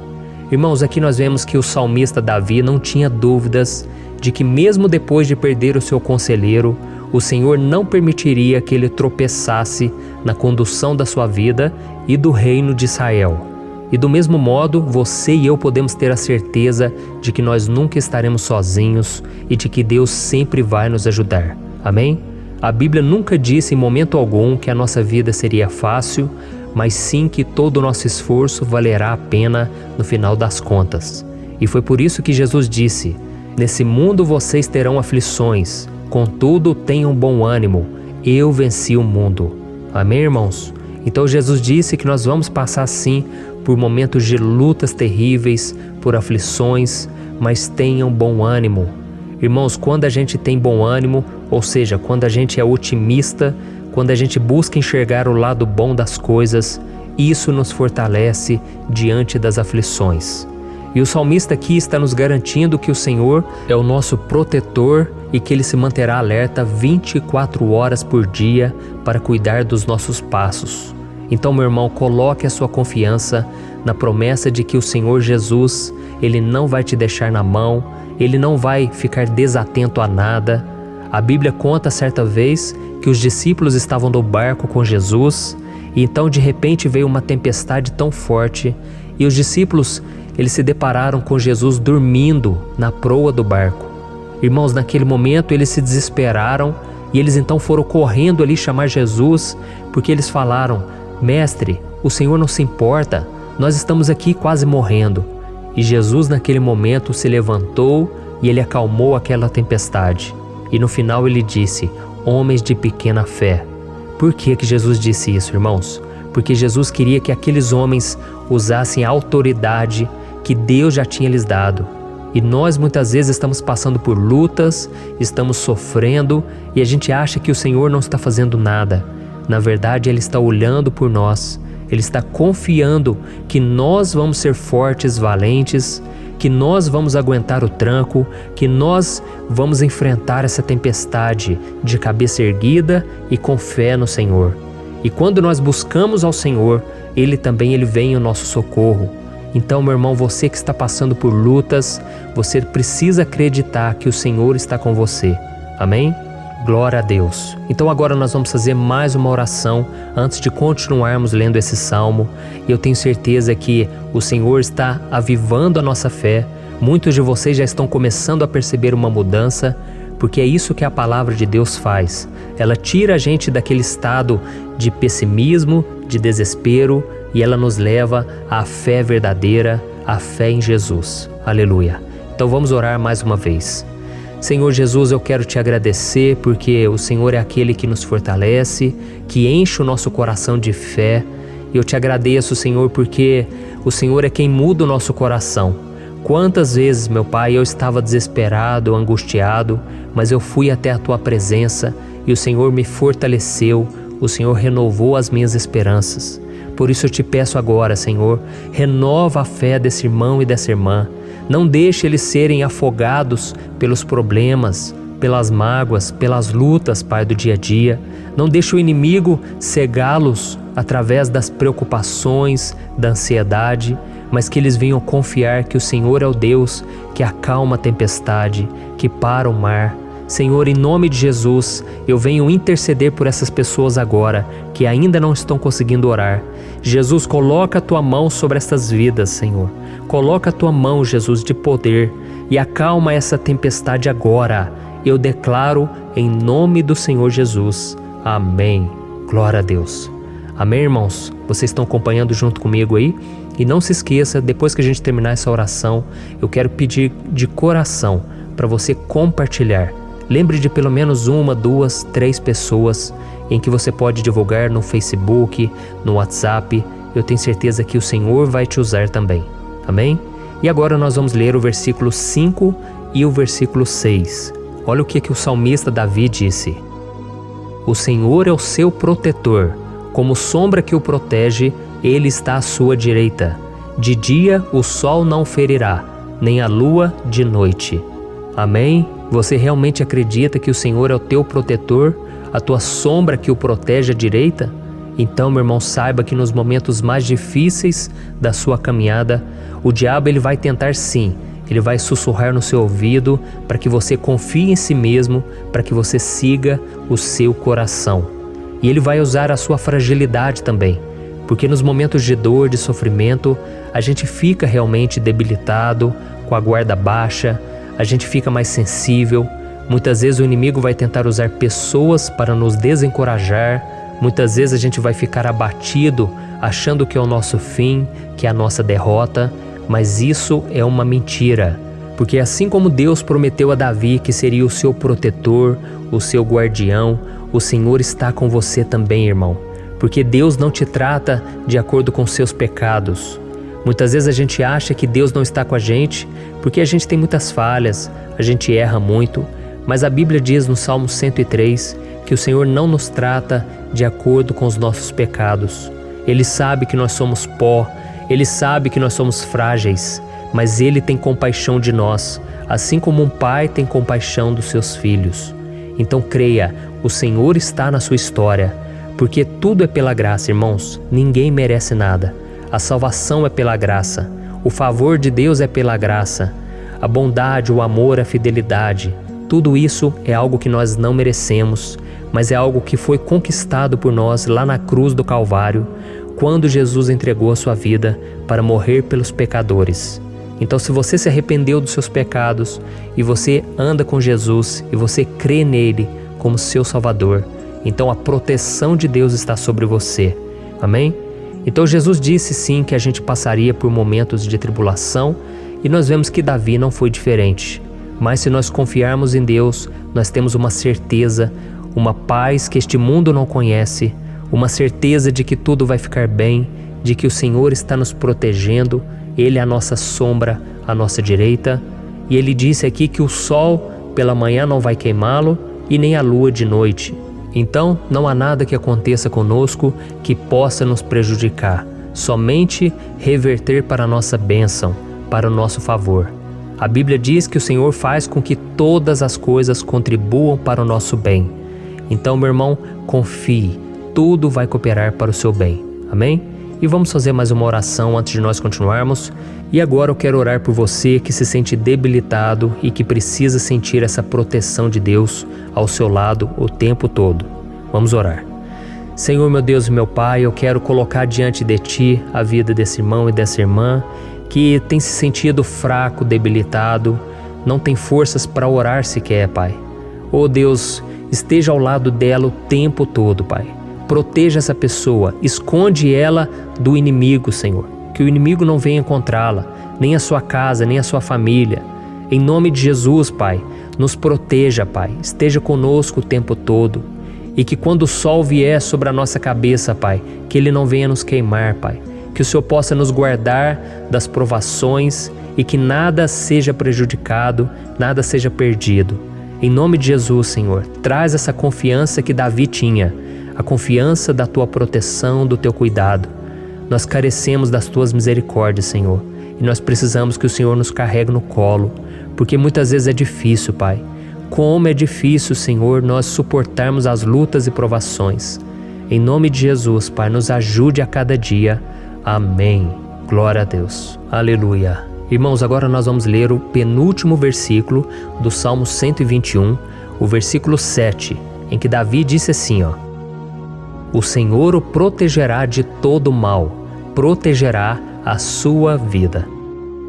Irmãos, aqui nós vemos que o salmista Davi não tinha dúvidas de que mesmo depois de perder o seu conselheiro, o Senhor não permitiria que ele tropeçasse na condução da sua vida e do reino de Israel. E do mesmo modo, você e eu podemos ter a certeza de que nós nunca estaremos sozinhos e de que Deus sempre vai nos ajudar. Amém? A Bíblia nunca disse em momento algum que a nossa vida seria fácil, mas sim que todo o nosso esforço valerá a pena no final das contas. E foi por isso que Jesus disse: Nesse mundo vocês terão aflições, contudo tenham bom ânimo, eu venci o mundo. Amém, irmãos? Então Jesus disse que nós vamos passar sim por momentos de lutas terríveis, por aflições, mas tenham bom ânimo. Irmãos, quando a gente tem bom ânimo, ou seja, quando a gente é otimista, quando a gente busca enxergar o lado bom das coisas, isso nos fortalece diante das aflições. E o salmista aqui está nos garantindo que o Senhor é o nosso protetor e que Ele se manterá alerta 24 horas por dia para cuidar dos nossos passos. Então, meu irmão, coloque a sua confiança na promessa de que o Senhor Jesus, Ele não vai te deixar na mão, Ele não vai ficar desatento a nada. A Bíblia conta certa vez que os discípulos estavam no barco com Jesus E então de repente veio uma tempestade tão forte e os discípulos, eles se depararam com Jesus dormindo na proa do barco. Irmãos, naquele momento eles se desesperaram e eles então foram correndo ali chamar Jesus, porque eles falaram: Mestre, o Senhor não se importa, nós estamos aqui quase morrendo. E Jesus naquele momento se levantou e ele acalmou aquela tempestade. E no final ele disse: homens de pequena fé. Por que Jesus disse isso, irmãos? Porque Jesus queria que aqueles homens usassem a autoridade que Deus já tinha lhes dado. E nós muitas vezes estamos passando por lutas, estamos sofrendo e a gente acha que o Senhor não está fazendo nada. Na verdade, Ele está olhando por nós, Ele está confiando que nós vamos ser fortes, valentes, que nós vamos aguentar o tranco, que nós vamos enfrentar essa tempestade de cabeça erguida e com fé no Senhor. E quando nós buscamos ao Senhor, Ele vem ao nosso socorro. Então, meu irmão, você que está passando por lutas, você precisa acreditar que o Senhor está com você. Amém? Glória a Deus. Então agora nós vamos fazer mais uma oração antes de continuarmos lendo esse salmo. E eu tenho certeza que o Senhor está avivando a nossa fé. Muitos de vocês já estão começando a perceber uma mudança, porque é isso que a palavra de Deus faz. Ela tira a gente daquele estado de pessimismo, de desespero, e ela nos leva à fé verdadeira, à fé em Jesus. Aleluia. Então vamos orar mais uma vez. Senhor Jesus, eu quero te agradecer porque o Senhor é aquele que nos fortalece, que enche o nosso coração de fé. Eu te agradeço, Senhor, porque o Senhor é quem muda o nosso coração. Quantas vezes, meu Pai, eu estava desesperado, angustiado, mas eu fui até a Tua presença e o Senhor me fortaleceu, o Senhor renovou as minhas esperanças. Por isso eu te peço agora, Senhor, renova a fé desse irmão e dessa irmã. Não deixe eles serem afogados pelos problemas, pelas mágoas, pelas lutas, Pai, do dia a dia. Não deixe o inimigo cegá-los através das preocupações, da ansiedade, mas que eles venham confiar que o Senhor é o Deus que acalma a tempestade, que para o mar. Senhor, em nome de Jesus, eu venho interceder por essas pessoas agora que ainda não estão conseguindo orar. Jesus, coloca a Tua mão sobre estas vidas, Senhor. Coloca a Tua mão, Jesus, de poder e acalma essa tempestade agora. Eu declaro em nome do Senhor Jesus. Amém. Glória a Deus. Amém, irmãos? Vocês estão acompanhando junto comigo aí? E não se esqueça, depois que a gente terminar essa oração, eu quero pedir de coração para você compartilhar. Lembre de pelo menos 1, 2, 3 pessoas em que você pode divulgar no Facebook, no WhatsApp. Eu tenho certeza que o Senhor vai te usar também. Amém? E agora nós vamos ler o versículo 5 e o versículo 6. Olha o que o salmista Davi disse. O Senhor é o seu protetor, como sombra que o protege, Ele está à sua direita. De dia o sol não ferirá, nem a lua de noite. Amém? Você realmente acredita que o Senhor é o teu protetor, a tua sombra que o protege à direita? Então, meu irmão, saiba que nos momentos mais difíceis da sua caminhada, o diabo ele vai tentar sim, ele vai sussurrar no seu ouvido para que você confie em si mesmo, para que você siga o seu coração. E ele vai usar a sua fragilidade também, porque nos momentos de dor, de sofrimento, a gente fica realmente debilitado, com a guarda baixa, a gente fica mais sensível. Muitas vezes o inimigo vai tentar usar pessoas para nos desencorajar. Muitas vezes a gente vai ficar abatido, achando que é o nosso fim, que é a nossa derrota. Mas isso é uma mentira. Porque assim como Deus prometeu a Davi que seria o seu protetor, o seu guardião, o Senhor está com você também, irmão. Porque Deus não te trata de acordo com seus pecados. Muitas vezes a gente acha que Deus não está com a gente porque a gente tem muitas falhas, a gente erra muito, mas a Bíblia diz no Salmo 103 que o Senhor não nos trata de acordo com os nossos pecados. Ele sabe que nós somos pó, Ele sabe que nós somos frágeis, mas Ele tem compaixão de nós, assim como um pai tem compaixão dos seus filhos. Então creia, o Senhor está na sua história, porque tudo é pela graça, irmãos, ninguém merece nada. A salvação é pela graça, o favor de Deus é pela graça, a bondade, o amor, a fidelidade, Tudo isso é algo que nós não merecemos, mas é algo que foi conquistado por nós lá na cruz do Calvário, quando Jesus entregou a sua vida para morrer pelos pecadores. Então, se você se arrependeu dos seus pecados e você anda com Jesus e você crê nele como seu Salvador, então a proteção de Deus está sobre você. Amém? Então Jesus disse sim que a gente passaria por momentos de tribulação e nós vemos que Davi não foi diferente. Mas se nós confiarmos em Deus, nós temos uma certeza, uma paz que este mundo não conhece, uma certeza de que tudo vai ficar bem, de que o Senhor está nos protegendo, Ele é a nossa sombra, a nossa direita. E Ele disse aqui que o sol pela manhã não vai queimá-lo e nem a lua de noite. Então não há nada que aconteça conosco que possa nos prejudicar, somente reverter para a nossa bênção, para o nosso favor. A Bíblia diz que o Senhor faz com que todas as coisas contribuam para o nosso bem. Então, meu irmão, confie, tudo vai cooperar para o seu bem. Amém? E vamos fazer mais uma oração antes de nós continuarmos. E agora eu quero orar por você que se sente debilitado e que precisa sentir essa proteção de Deus ao seu lado o tempo todo. Vamos orar. Senhor, meu Deus e meu Pai, eu quero colocar diante de Ti a vida desse irmão e dessa irmã que tem se sentido fraco, debilitado, não tem forças para orar sequer, Pai. Oh Deus, esteja ao lado dela o tempo todo, Pai. Proteja essa pessoa, esconde ela do inimigo, Senhor. Que o inimigo não venha encontrá-la, nem a sua casa, nem a sua família. Em nome de Jesus, Pai, nos proteja, Pai. Esteja conosco o tempo todo. E que quando o sol vier sobre a nossa cabeça, Pai, que ele não venha nos queimar, Pai. Que o Senhor possa nos guardar das provações e que nada seja prejudicado, nada seja perdido. Em nome de Jesus, Senhor, traz essa confiança que Davi tinha, a confiança da Tua proteção, do Teu cuidado. Nós carecemos das Tuas misericórdias, Senhor, e nós precisamos que o Senhor nos carregue no colo, porque muitas vezes é difícil, Pai. Como é difícil, Senhor, nós suportarmos as lutas e provações. Em nome de Jesus, Pai, nos ajude a cada dia. Amém. Glória a Deus. Aleluia. Irmãos, agora nós vamos ler o penúltimo versículo do Salmo 121, o versículo 7, em que Davi disse assim, ó: O Senhor o protegerá de todo mal, protegerá a sua vida.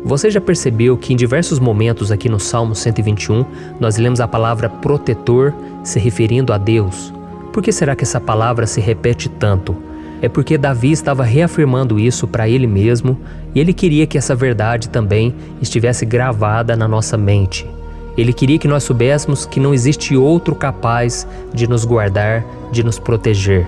Você já percebeu que em diversos momentos aqui no Salmo 121, nós lemos a palavra protetor se referindo a Deus? Por que será que essa palavra se repete tanto? É porque Davi estava reafirmando isso para ele mesmo e ele queria que essa verdade também estivesse gravada na nossa mente. Ele queria que nós soubéssemos que não existe outro capaz de nos guardar, de nos proteger.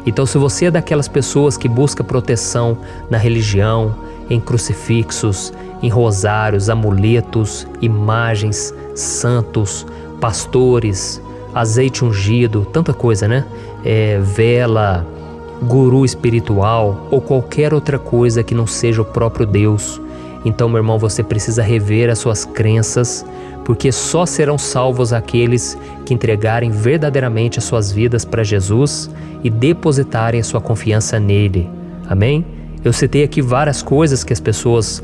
Então, se você é daquelas pessoas que busca proteção na religião, em crucifixos, em rosários, amuletos, imagens, santos, pastores, azeite ungido, tanta coisa, né? Vela, guru espiritual ou qualquer outra coisa que não seja o próprio Deus. Então, meu irmão, você precisa rever as suas crenças, porque só serão salvos aqueles que entregarem verdadeiramente as suas vidas para Jesus e depositarem a sua confiança nele. Amém? Eu citei aqui várias coisas que as pessoas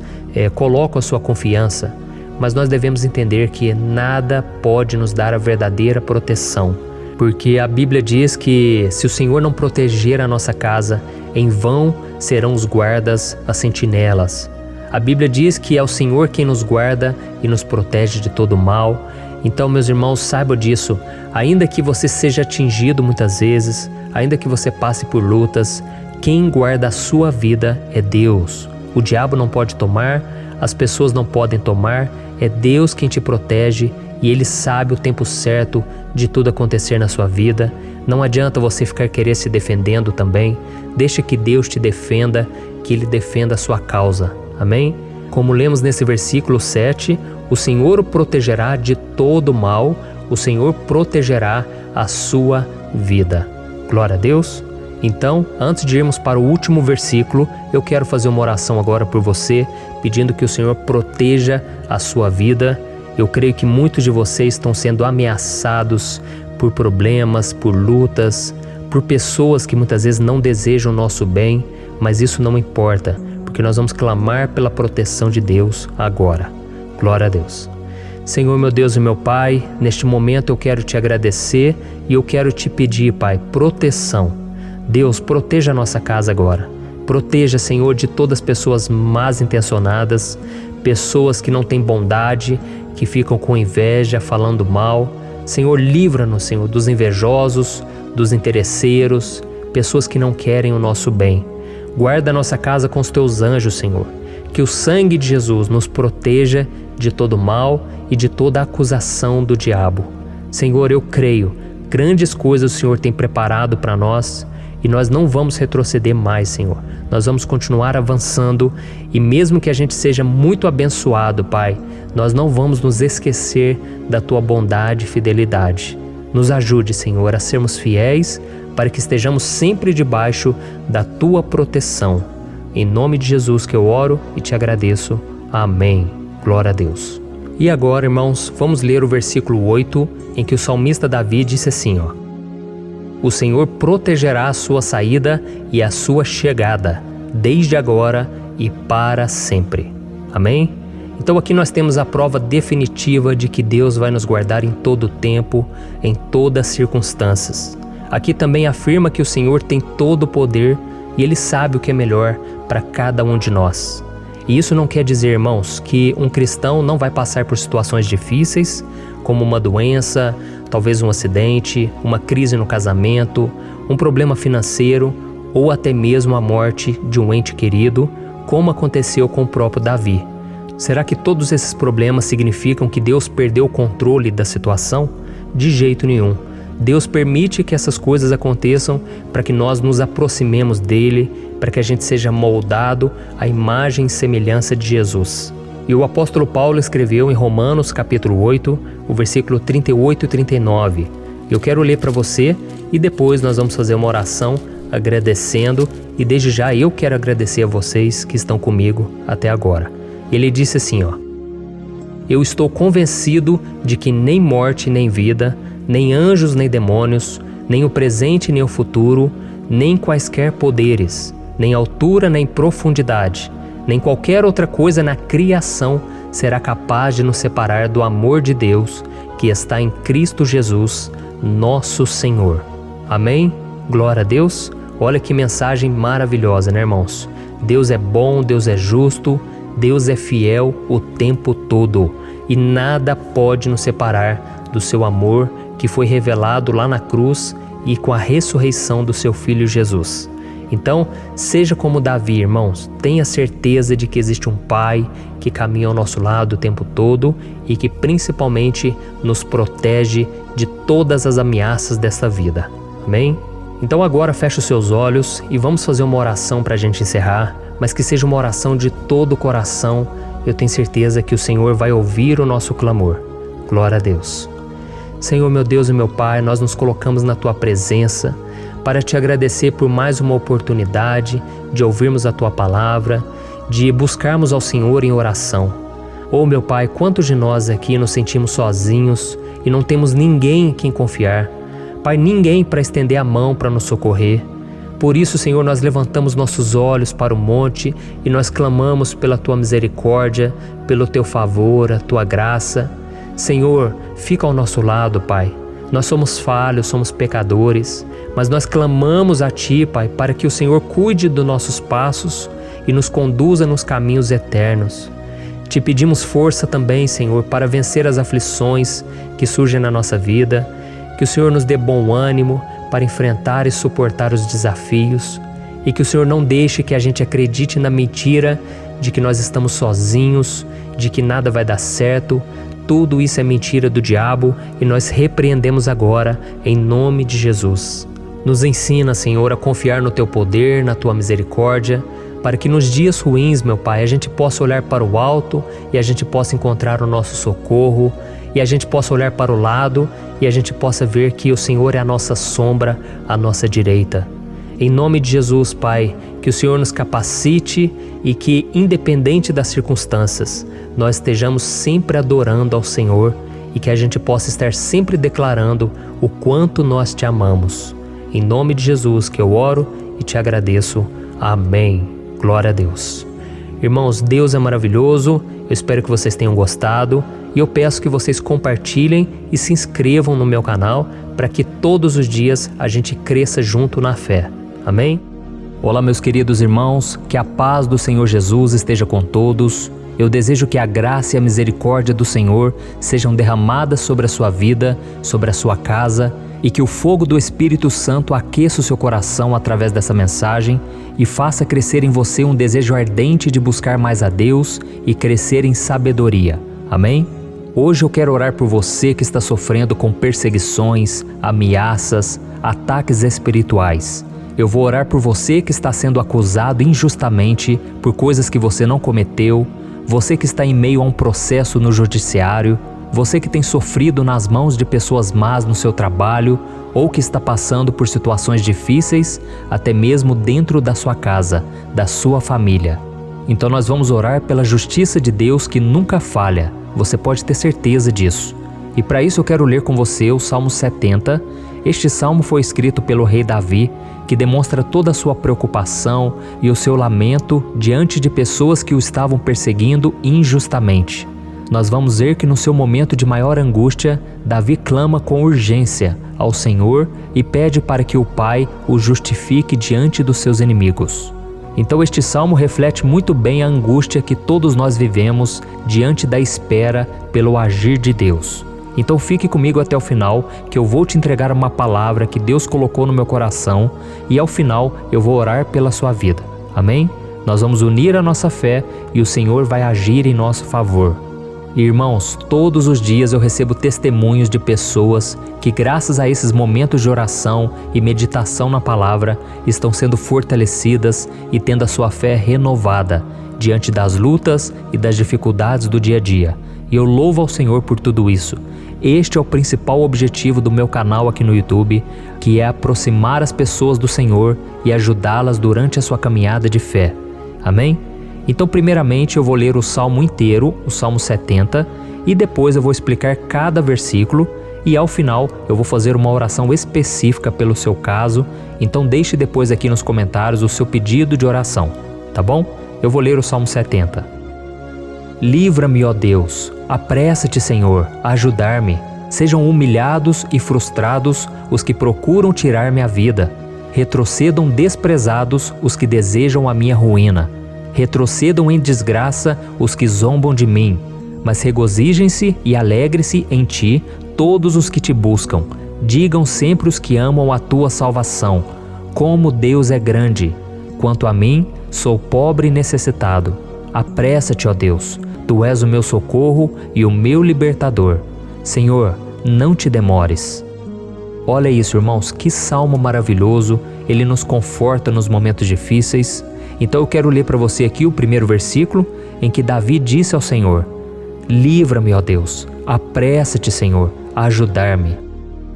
colocam a sua confiança, mas nós devemos entender que nada pode nos dar a verdadeira proteção. Porque a Bíblia diz que se o Senhor não proteger a nossa casa, em vão serão os guardas, as sentinelas. A Bíblia diz que é o Senhor quem nos guarda e nos protege de todo mal. Então, meus irmãos, saibam disso. Ainda que você seja atingido muitas vezes, ainda que você passe por lutas, quem guarda a sua vida é Deus. O diabo não pode tomar, as pessoas não podem tomar, é Deus quem te protege e Ele sabe o tempo certo de tudo acontecer na sua vida. Não adianta você ficar querer se defendendo também. Deixa que Deus te defenda, que Ele defenda a sua causa. Amém? Como lemos nesse versículo 7, o Senhor o protegerá de todo mal, o Senhor protegerá a sua vida. Glória a Deus. Então, antes de irmos para o último versículo, eu quero fazer uma oração agora por você, pedindo que o Senhor proteja a sua vida. Eu creio que muitos de vocês estão sendo ameaçados por problemas, por lutas, por pessoas que muitas vezes não desejam o nosso bem, mas isso não importa, porque nós vamos clamar pela proteção de Deus agora. Glória a Deus. Senhor, meu Deus e meu Pai, neste momento eu quero te agradecer e eu quero te pedir, Pai, proteção. Deus, proteja a nossa casa agora. Proteja, Senhor, de todas as pessoas mal intencionadas, pessoas que não têm bondade, que ficam com inveja, falando mal. Senhor, livra-nos, Senhor, dos invejosos, dos interesseiros, pessoas que não querem o nosso bem. Guarda a nossa casa com os teus anjos, Senhor. Que o sangue de Jesus nos proteja de todo mal e de toda acusação do diabo. Senhor, eu creio, grandes coisas o Senhor tem preparado para nós e nós não vamos retroceder mais, Senhor. Nós vamos continuar avançando e mesmo que a gente seja muito abençoado, Pai, nós não vamos nos esquecer da Tua bondade e fidelidade. Nos ajude, Senhor, a sermos fiéis para que estejamos sempre debaixo da Tua proteção. Em nome de Jesus que eu oro e te agradeço. Amém. Glória a Deus. E agora, irmãos, vamos ler o versículo 8, em que o salmista Davi disse assim, O Senhor protegerá a sua saída e a sua chegada, desde agora e para sempre. Amém? Então aqui nós temos a prova definitiva de que Deus vai nos guardar em todo o tempo, em todas as circunstâncias. Aqui também afirma que o Senhor tem todo o poder e Ele sabe o que é melhor para cada um de nós. E isso não quer dizer, irmãos, que um cristão não vai passar por situações difíceis, como uma doença, talvez um acidente, uma crise no casamento, um problema financeiro ou até mesmo a morte de um ente querido, como aconteceu com o próprio Davi. Será que todos esses problemas significam que Deus perdeu o controle da situação? De jeito nenhum. Deus permite que essas coisas aconteçam para que nós nos aproximemos dele, para que a gente seja moldado à imagem e semelhança de Jesus. E o apóstolo Paulo escreveu em Romanos capítulo 8, o versículo 38 e 39. Eu quero ler para você e depois nós vamos fazer uma oração agradecendo e desde já eu quero agradecer a vocês que estão comigo até agora. Ele disse assim, Eu estou convencido de que nem morte nem vida, nem anjos nem demônios, nem o presente nem o futuro, nem quaisquer poderes, nem altura nem profundidade, nem qualquer outra coisa na criação será capaz de nos separar do amor de Deus que está em Cristo Jesus, nosso Senhor. Amém? Glória a Deus. Olha que mensagem maravilhosa, né, irmãos? Deus é bom, Deus é justo, Deus é fiel o tempo todo e nada pode nos separar do seu amor que foi revelado lá na cruz e com a ressurreição do seu Filho Jesus. Então, seja como Davi, irmãos, tenha certeza de que existe um Pai que caminha ao nosso lado o tempo todo e que principalmente nos protege de todas as ameaças desta vida. Amém? Então agora feche os seus olhos e vamos fazer uma oração para a gente encerrar, mas que seja uma oração de todo o coração. Eu tenho certeza que o Senhor vai ouvir o nosso clamor. Glória a Deus. Senhor, meu Deus e meu Pai, nós nos colocamos na Tua presença para Te agradecer por mais uma oportunidade de ouvirmos a Tua palavra, de buscarmos ao Senhor em oração. Oh, meu Pai, quantos de nós aqui nos sentimos sozinhos e não temos ninguém em quem confiar. Pai, ninguém para estender a mão para nos socorrer. Por isso, Senhor, nós levantamos nossos olhos para o monte e nós clamamos pela Tua misericórdia, pelo Teu favor, a Tua graça. Senhor, fica ao nosso lado, Pai. Nós somos falhos, somos pecadores, mas nós clamamos a Ti, Pai, para que o Senhor cuide dos nossos passos e nos conduza nos caminhos eternos. Te pedimos força também, Senhor, para vencer as aflições que surgem na nossa vida, que o Senhor nos dê bom ânimo para enfrentar e suportar os desafios e que o Senhor não deixe que a gente acredite na mentira de que nós estamos sozinhos, de que nada vai dar certo. Tudo isso é mentira do diabo e nós repreendemos agora em nome de Jesus. Nos ensina, Senhor, a confiar no Teu poder, na Tua misericórdia, para que nos dias ruins, meu Pai, a gente possa olhar para o alto e a gente possa encontrar o nosso socorro e a gente possa olhar para o lado e a gente possa ver que o Senhor é a nossa sombra, a nossa direita. Em nome de Jesus, Pai, que o Senhor nos capacite e que, independente das circunstâncias, nós estejamos sempre adorando ao Senhor e que a gente possa estar sempre declarando o quanto nós Te amamos. Em nome de Jesus que eu oro e Te agradeço. Amém. Glória a Deus. Irmãos, Deus é maravilhoso. Eu espero que vocês tenham gostado e eu peço que vocês compartilhem e se inscrevam no meu canal para que todos os dias a gente cresça junto na fé. Amém? Olá, meus queridos irmãos, que a paz do Senhor Jesus esteja com todos. Eu desejo que a graça e a misericórdia do Senhor sejam derramadas sobre a sua vida, sobre a sua casa, e que o fogo do Espírito Santo aqueça o seu coração através dessa mensagem e faça crescer em você um desejo ardente de buscar mais a Deus e crescer em sabedoria. Amém? Hoje eu quero orar por você que está sofrendo com perseguições, ameaças, ataques espirituais. Eu vou orar por você que está sendo acusado injustamente por coisas que você não cometeu, você que está em meio a um processo no judiciário, você que tem sofrido nas mãos de pessoas más no seu trabalho ou que está passando por situações difíceis, até mesmo dentro da sua casa, da sua família. Então nós vamos orar pela justiça de Deus que nunca falha, você pode ter certeza disso. E para isso eu quero ler com você o Salmo 70. Este salmo foi escrito pelo rei Davi, que demonstra toda a sua preocupação e o seu lamento diante de pessoas que o estavam perseguindo injustamente. Nós vamos ver que no seu momento de maior angústia, Davi clama com urgência ao Senhor e pede para que o Pai o justifique diante dos seus inimigos. Então este salmo reflete muito bem a angústia que todos nós vivemos diante da espera pelo agir de Deus. Então fique comigo até o final, que eu vou te entregar uma palavra que Deus colocou no meu coração e ao final eu vou orar pela sua vida. Amém? Nós vamos unir a nossa fé e o Senhor vai agir em nosso favor. Irmãos, todos os dias eu recebo testemunhos de pessoas que, graças a esses momentos de oração e meditação na palavra, estão sendo fortalecidas e tendo a sua fé renovada diante das lutas e das dificuldades do dia a dia. E eu louvo ao Senhor por tudo isso. Este é o principal objetivo do meu canal aqui no YouTube, que é aproximar as pessoas do Senhor e ajudá-las durante a sua caminhada de fé. Amém? Então, primeiramente, eu vou ler o Salmo inteiro, o Salmo 70, e depois eu vou explicar cada versículo e ao final eu vou fazer uma oração específica pelo seu caso. Então deixe depois aqui nos comentários o seu pedido de oração, tá bom? Eu vou ler o Salmo 70. Livra-me, ó Deus, apressa-te, Senhor, a ajudar-me. Sejam humilhados e frustrados os que procuram tirar-me a vida. Retrocedam desprezados os que desejam a minha ruína. Retrocedam em desgraça os que zombam de mim, mas regozijem-se e alegre-se em ti todos os que te buscam. Digam sempre os que amam a tua salvação, como Deus é grande. Quanto a mim, sou pobre e necessitado. Apressa-te, ó Deus, tu és o meu socorro e o meu libertador. Senhor, não te demores. Olha isso, irmãos, que salmo maravilhoso, ele nos conforta nos momentos difíceis. Então eu quero ler para você aqui o primeiro versículo, em que Davi disse ao Senhor: livra-me, ó Deus, apressa-te, Senhor, a ajudar-me.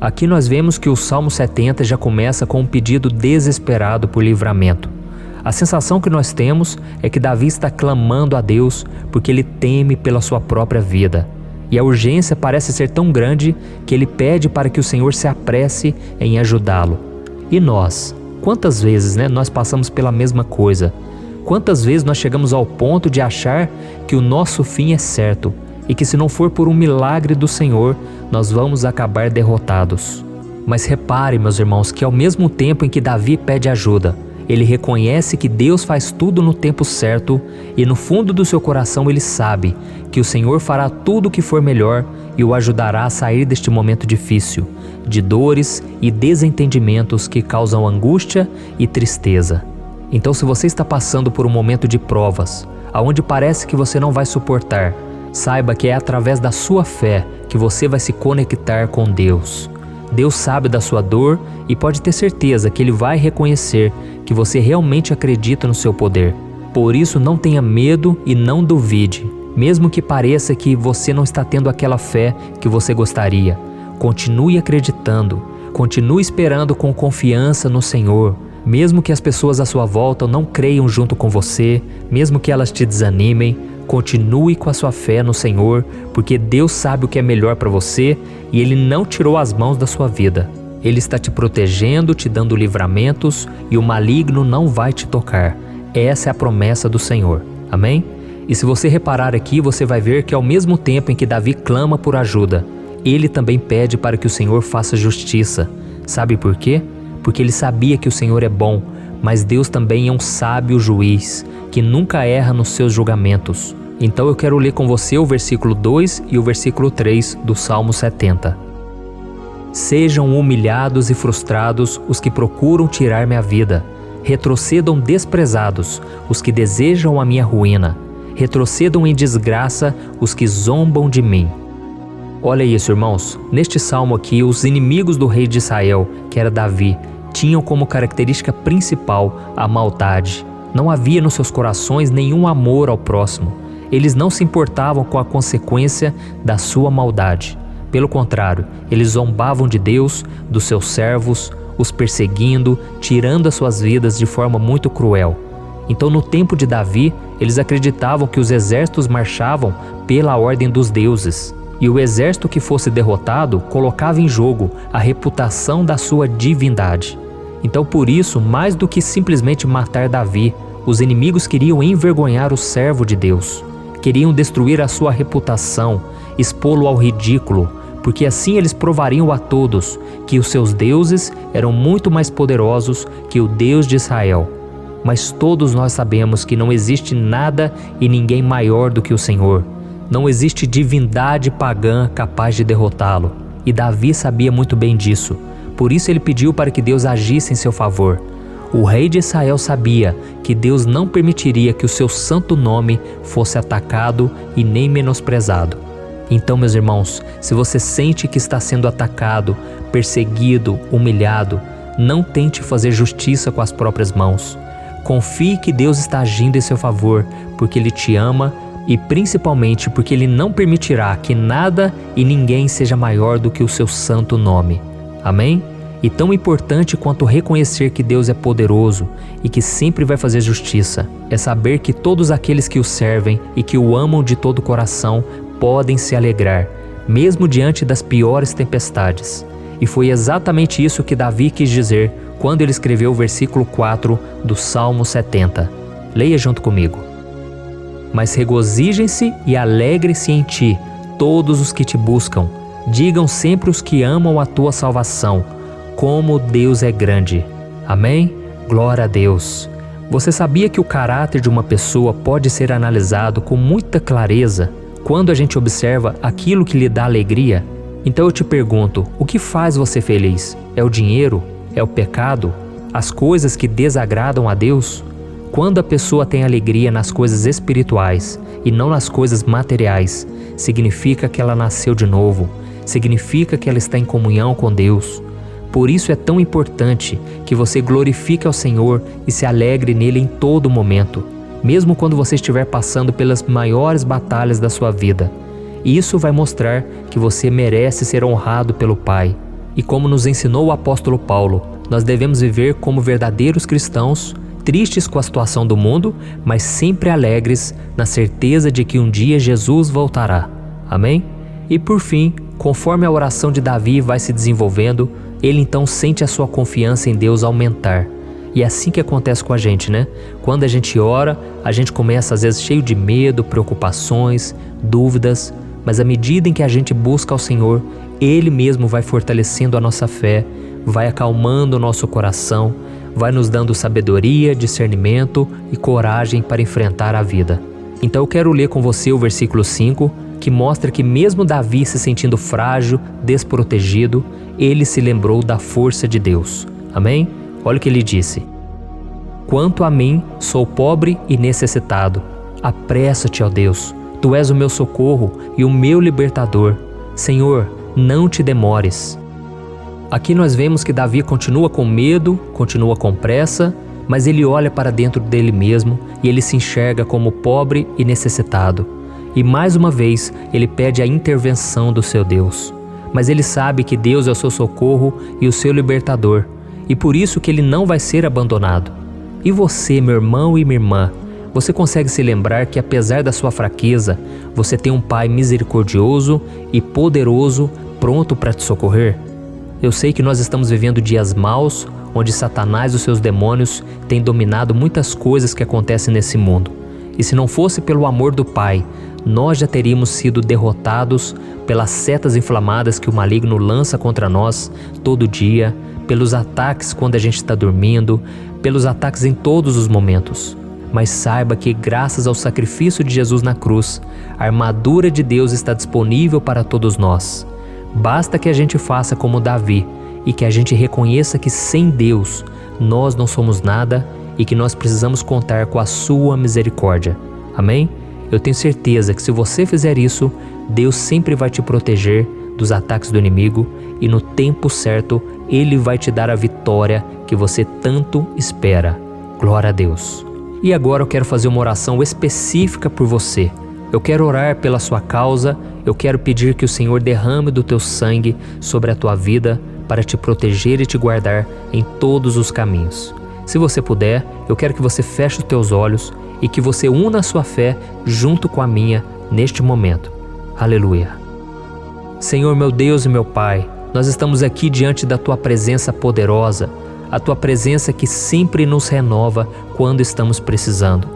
Aqui nós vemos que o Salmo 70 já começa com um pedido desesperado por livramento. A sensação que nós temos é que Davi está clamando a Deus porque ele teme pela sua própria vida. E a urgência parece ser tão grande que ele pede para que o Senhor se apresse em ajudá-lo. E nós? Quantas vezes nós passamos pela mesma coisa? Quantas vezes nós chegamos ao ponto de achar que o nosso fim é certo e que se não for por um milagre do Senhor, nós vamos acabar derrotados? Mas repare, meus irmãos, que ao mesmo tempo em que Davi pede ajuda, ele reconhece que Deus faz tudo no tempo certo e no fundo do seu coração ele sabe que o Senhor fará tudo o que for melhor e o ajudará a sair deste momento difícil, de dores e desentendimentos que causam angústia e tristeza. Então, se você está passando por um momento de provas, aonde parece que você não vai suportar, saiba que é através da sua fé que você vai se conectar com Deus. Deus sabe da sua dor e pode ter certeza que Ele vai reconhecer que você realmente acredita no seu poder. Por isso, não tenha medo e não duvide, mesmo que pareça que você não está tendo aquela fé que você gostaria. Continue acreditando, continue esperando com confiança no Senhor. Mesmo que as pessoas à sua volta não creiam junto com você, mesmo que elas te desanimem, continue com a sua fé no Senhor, porque Deus sabe o que é melhor para você e Ele não tirou as mãos da sua vida. Ele está te protegendo, te dando livramentos e o maligno não vai te tocar. Essa é a promessa do Senhor. Amém? E se você reparar aqui, você vai ver que ao mesmo tempo em que Davi clama por ajuda, ele também pede para que o Senhor faça justiça. Sabe por quê? Porque ele sabia que o Senhor é bom, mas Deus também é um sábio juiz, que nunca erra nos seus julgamentos. Então eu quero ler com você o versículo 2 e o versículo 3 do Salmo 70. Sejam humilhados e frustrados os que procuram tirar minha vida. Retrocedam desprezados os que desejam a minha ruína. Retrocedam em desgraça os que zombam de mim. Olha isso, irmãos. Neste salmo aqui, os inimigos do rei de Israel, que era Davi, tinham como característica principal a maldade. Não havia nos seus corações nenhum amor ao próximo. Eles não se importavam com a consequência da sua maldade. Pelo contrário, eles zombavam de Deus, dos seus servos, os perseguindo, tirando as suas vidas de forma muito cruel. Então, no tempo de Davi, eles acreditavam que os exércitos marchavam pela ordem dos deuses. E o exército que fosse derrotado colocava em jogo a reputação da sua divindade. Então, por isso, mais do que simplesmente matar Davi, os inimigos queriam envergonhar o servo de Deus. Queriam destruir a sua reputação, expô-lo ao ridículo, porque assim eles provariam a todos que os seus deuses eram muito mais poderosos que o Deus de Israel. Mas todos nós sabemos que não existe nada e ninguém maior do que o Senhor. Não existe divindade pagã capaz de derrotá-lo. E Davi sabia muito bem disso. Por isso ele pediu para que Deus agisse em seu favor. O rei de Israel sabia que Deus não permitiria que o seu santo nome fosse atacado e nem menosprezado. Então, meus irmãos, se você sente que está sendo atacado, perseguido, humilhado, não tente fazer justiça com as próprias mãos. Confie que Deus está agindo em seu favor, porque Ele te ama e principalmente porque Ele não permitirá que nada e ninguém seja maior do que o seu santo nome. Amém? E tão importante quanto reconhecer que Deus é poderoso e que sempre vai fazer justiça, é saber que todos aqueles que o servem e que o amam de todo o coração podem se alegrar, mesmo diante das piores tempestades. E foi exatamente isso que Davi quis dizer quando ele escreveu o versículo 4 do Salmo 70. Leia junto comigo. Mas regozijem-se e alegrem-se em ti, todos os que te buscam. Digam sempre os que amam a tua salvação, como Deus é grande. Amém? Glória a Deus. Você sabia que o caráter de uma pessoa pode ser analisado com muita clareza quando a gente observa aquilo que lhe dá alegria? Então eu te pergunto, o que faz você feliz? É o dinheiro? É o pecado? As coisas que desagradam a Deus? Quando a pessoa tem alegria nas coisas espirituais e não nas coisas materiais, significa que ela nasceu de novo, significa que ela está em comunhão com Deus. Por isso é tão importante que você glorifique ao Senhor e se alegre nele em todo momento, mesmo quando você estiver passando pelas maiores batalhas da sua vida. Isso vai mostrar que você merece ser honrado pelo Pai. E como nos ensinou o apóstolo Paulo, nós devemos viver como verdadeiros cristãos, tristes com a situação do mundo, mas sempre alegres na certeza de que um dia Jesus voltará. Amém? E por fim, conforme a oração de Davi vai se desenvolvendo, ele então sente a sua confiança em Deus aumentar. E é assim que acontece com a gente, né? Quando a gente ora, a gente começa às vezes cheio de medo, preocupações, dúvidas, mas à medida em que a gente busca ao Senhor, Ele mesmo vai fortalecendo a nossa fé, vai acalmando o nosso coração, vai nos dando sabedoria, discernimento e coragem para enfrentar a vida. Então eu quero ler com você o versículo 5, que mostra que mesmo Davi se sentindo frágil, desprotegido, ele se lembrou da força de Deus. Amém? Olha o que ele disse. Quanto a mim, sou pobre e necessitado. Apressa-te, ó Deus. Tu és o meu socorro e o meu libertador. Senhor, não te demores. Aqui nós vemos que Davi continua com medo, continua com pressa, mas ele olha para dentro dele mesmo e ele se enxerga como pobre e necessitado. E mais uma vez, ele pede a intervenção do seu Deus. Mas ele sabe que Deus é o seu socorro e o seu libertador, e por isso que ele não vai ser abandonado. E você, meu irmão e minha irmã, você consegue se lembrar que apesar da sua fraqueza, você tem um Pai misericordioso e poderoso pronto para te socorrer? Eu sei que nós estamos vivendo dias maus, onde Satanás e os seus demônios têm dominado muitas coisas que acontecem nesse mundo. E se não fosse pelo amor do Pai, nós já teríamos sido derrotados pelas setas inflamadas que o maligno lança contra nós todo dia, pelos ataques quando a gente está dormindo, pelos ataques em todos os momentos. Mas saiba que, graças ao sacrifício de Jesus na cruz, a armadura de Deus está disponível para todos nós. Basta que a gente faça como Davi e que a gente reconheça que sem Deus nós não somos nada e que nós precisamos contar com a sua misericórdia. Amém? Eu tenho certeza que se você fizer isso, Deus sempre vai te proteger dos ataques do inimigo e no tempo certo Ele vai te dar a vitória que você tanto espera. Glória a Deus. E agora eu quero fazer uma oração específica por você. Eu quero orar pela sua causa, eu quero pedir que o Senhor derrame do teu sangue sobre a tua vida para te proteger e te guardar em todos os caminhos. Se você puder, eu quero que você feche os teus olhos e que você una a sua fé junto com a minha neste momento. Aleluia. Senhor, meu Deus e meu Pai, nós estamos aqui diante da Tua presença poderosa, a Tua presença que sempre nos renova quando estamos precisando.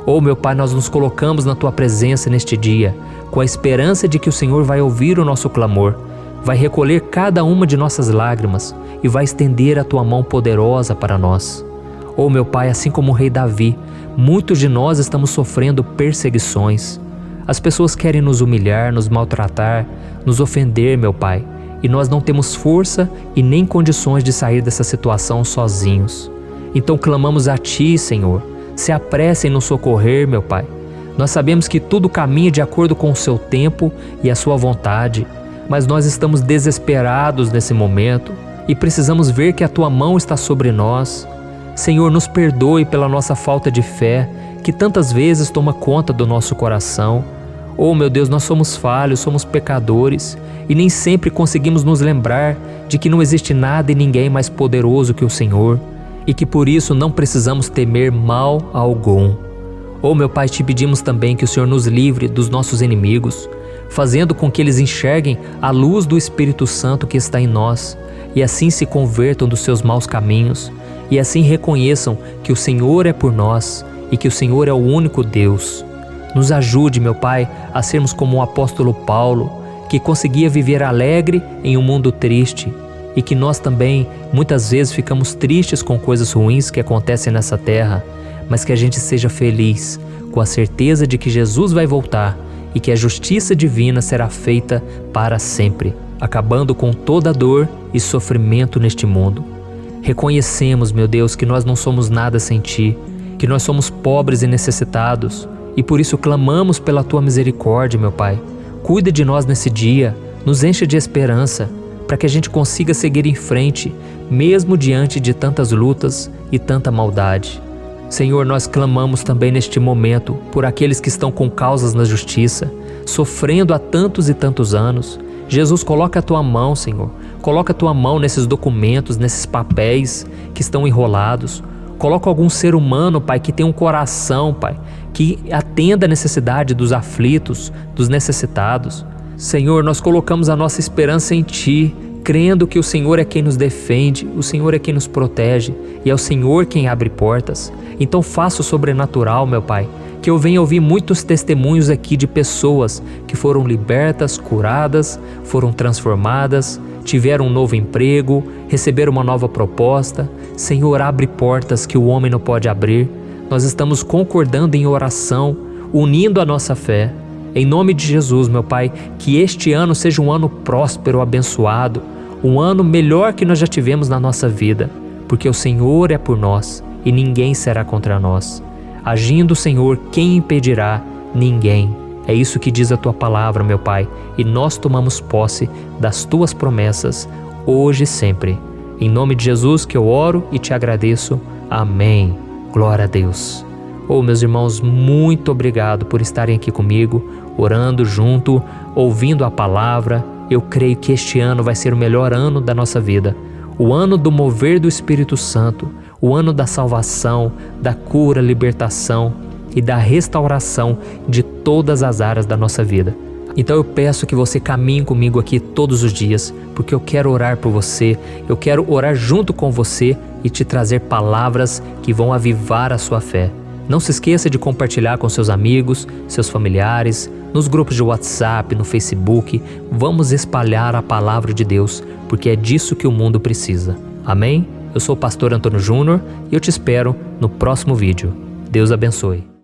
Oh, meu Pai, nós nos colocamos na Tua presença neste dia, com a esperança de que o Senhor vai ouvir o nosso clamor, vai recolher cada uma de nossas lágrimas e vai estender a Tua mão poderosa para nós. Oh, meu Pai, assim como o rei Davi, muitos de nós estamos sofrendo perseguições. As pessoas querem nos humilhar, nos maltratar, nos ofender, meu Pai, e nós não temos força e nem condições de sair dessa situação sozinhos. Então clamamos a Ti, Senhor, se apresse em nos socorrer, meu Pai. Nós sabemos que tudo caminha de acordo com o Seu tempo e a Sua vontade, mas nós estamos desesperados nesse momento e precisamos ver que a Tua mão está sobre nós. Senhor, nos perdoe pela nossa falta de fé, que tantas vezes toma conta do nosso coração. Oh, meu Deus, nós somos falhos, somos pecadores e nem sempre conseguimos nos lembrar de que não existe nada e ninguém mais poderoso que o Senhor e que por isso não precisamos temer mal algum. Oh, meu Pai, te pedimos também que o Senhor nos livre dos nossos inimigos, fazendo com que eles enxerguem a luz do Espírito Santo que está em nós e assim se convertam dos seus maus caminhos e assim reconheçam que o Senhor é por nós e que o Senhor é o único Deus. Nos ajude, meu Pai, a sermos como o apóstolo Paulo, que conseguia viver alegre em um mundo triste e que nós também muitas vezes ficamos tristes com coisas ruins que acontecem nessa terra, mas que a gente seja feliz com a certeza de que Jesus vai voltar e que a justiça divina será feita para sempre, acabando com toda dor e sofrimento neste mundo. Reconhecemos, meu Deus, que nós não somos nada sem Ti, que nós somos pobres e necessitados, e por isso clamamos pela Tua misericórdia, meu Pai. Cuida de nós nesse dia, nos encha de esperança, para que a gente consiga seguir em frente, mesmo diante de tantas lutas e tanta maldade. Senhor, nós clamamos também neste momento por aqueles que estão com causas na justiça, sofrendo há tantos e tantos anos. Jesus, coloca a Tua mão, Senhor. Coloca a Tua mão nesses documentos, nesses papéis que estão enrolados. Coloca algum ser humano, Pai, que tem um coração, Pai, que atenda a necessidade dos aflitos, dos necessitados. Senhor, nós colocamos a nossa esperança em Ti, crendo que o Senhor é quem nos defende, o Senhor é quem nos protege e é o Senhor quem abre portas. Então faça o sobrenatural, meu Pai, que eu venha ouvir muitos testemunhos aqui de pessoas que foram libertas, curadas, foram transformadas, tiveram um novo emprego, receberam uma nova proposta. Senhor, abre portas que o homem não pode abrir. Nós estamos concordando em oração, unindo a nossa fé. Em nome de Jesus, meu Pai, que este ano seja um ano próspero, abençoado, um ano melhor que nós já tivemos na nossa vida, porque o Senhor é por nós e ninguém será contra nós. Agindo o Senhor, quem impedirá? Ninguém. É isso que diz a Tua palavra, meu Pai, e nós tomamos posse das Tuas promessas, hoje e sempre. Em nome de Jesus que eu oro e te agradeço. Amém. Glória a Deus. Oh, meus irmãos, muito obrigado por estarem aqui comigo, orando junto, ouvindo a palavra. Eu creio que este ano vai ser o melhor ano da nossa vida. O ano do mover do Espírito Santo, o ano da salvação, da cura, libertação e da restauração de todas as áreas da nossa vida. Então eu peço que você caminhe comigo aqui todos os dias, porque eu quero orar por você, eu quero orar junto com você e te trazer palavras que vão avivar a sua fé. Não se esqueça de compartilhar com seus amigos, seus familiares, nos grupos de WhatsApp, no Facebook. Vamos espalhar a palavra de Deus, porque é disso que o mundo precisa. Amém? Eu sou o pastor Antônio Júnior e eu te espero no próximo vídeo. Deus abençoe.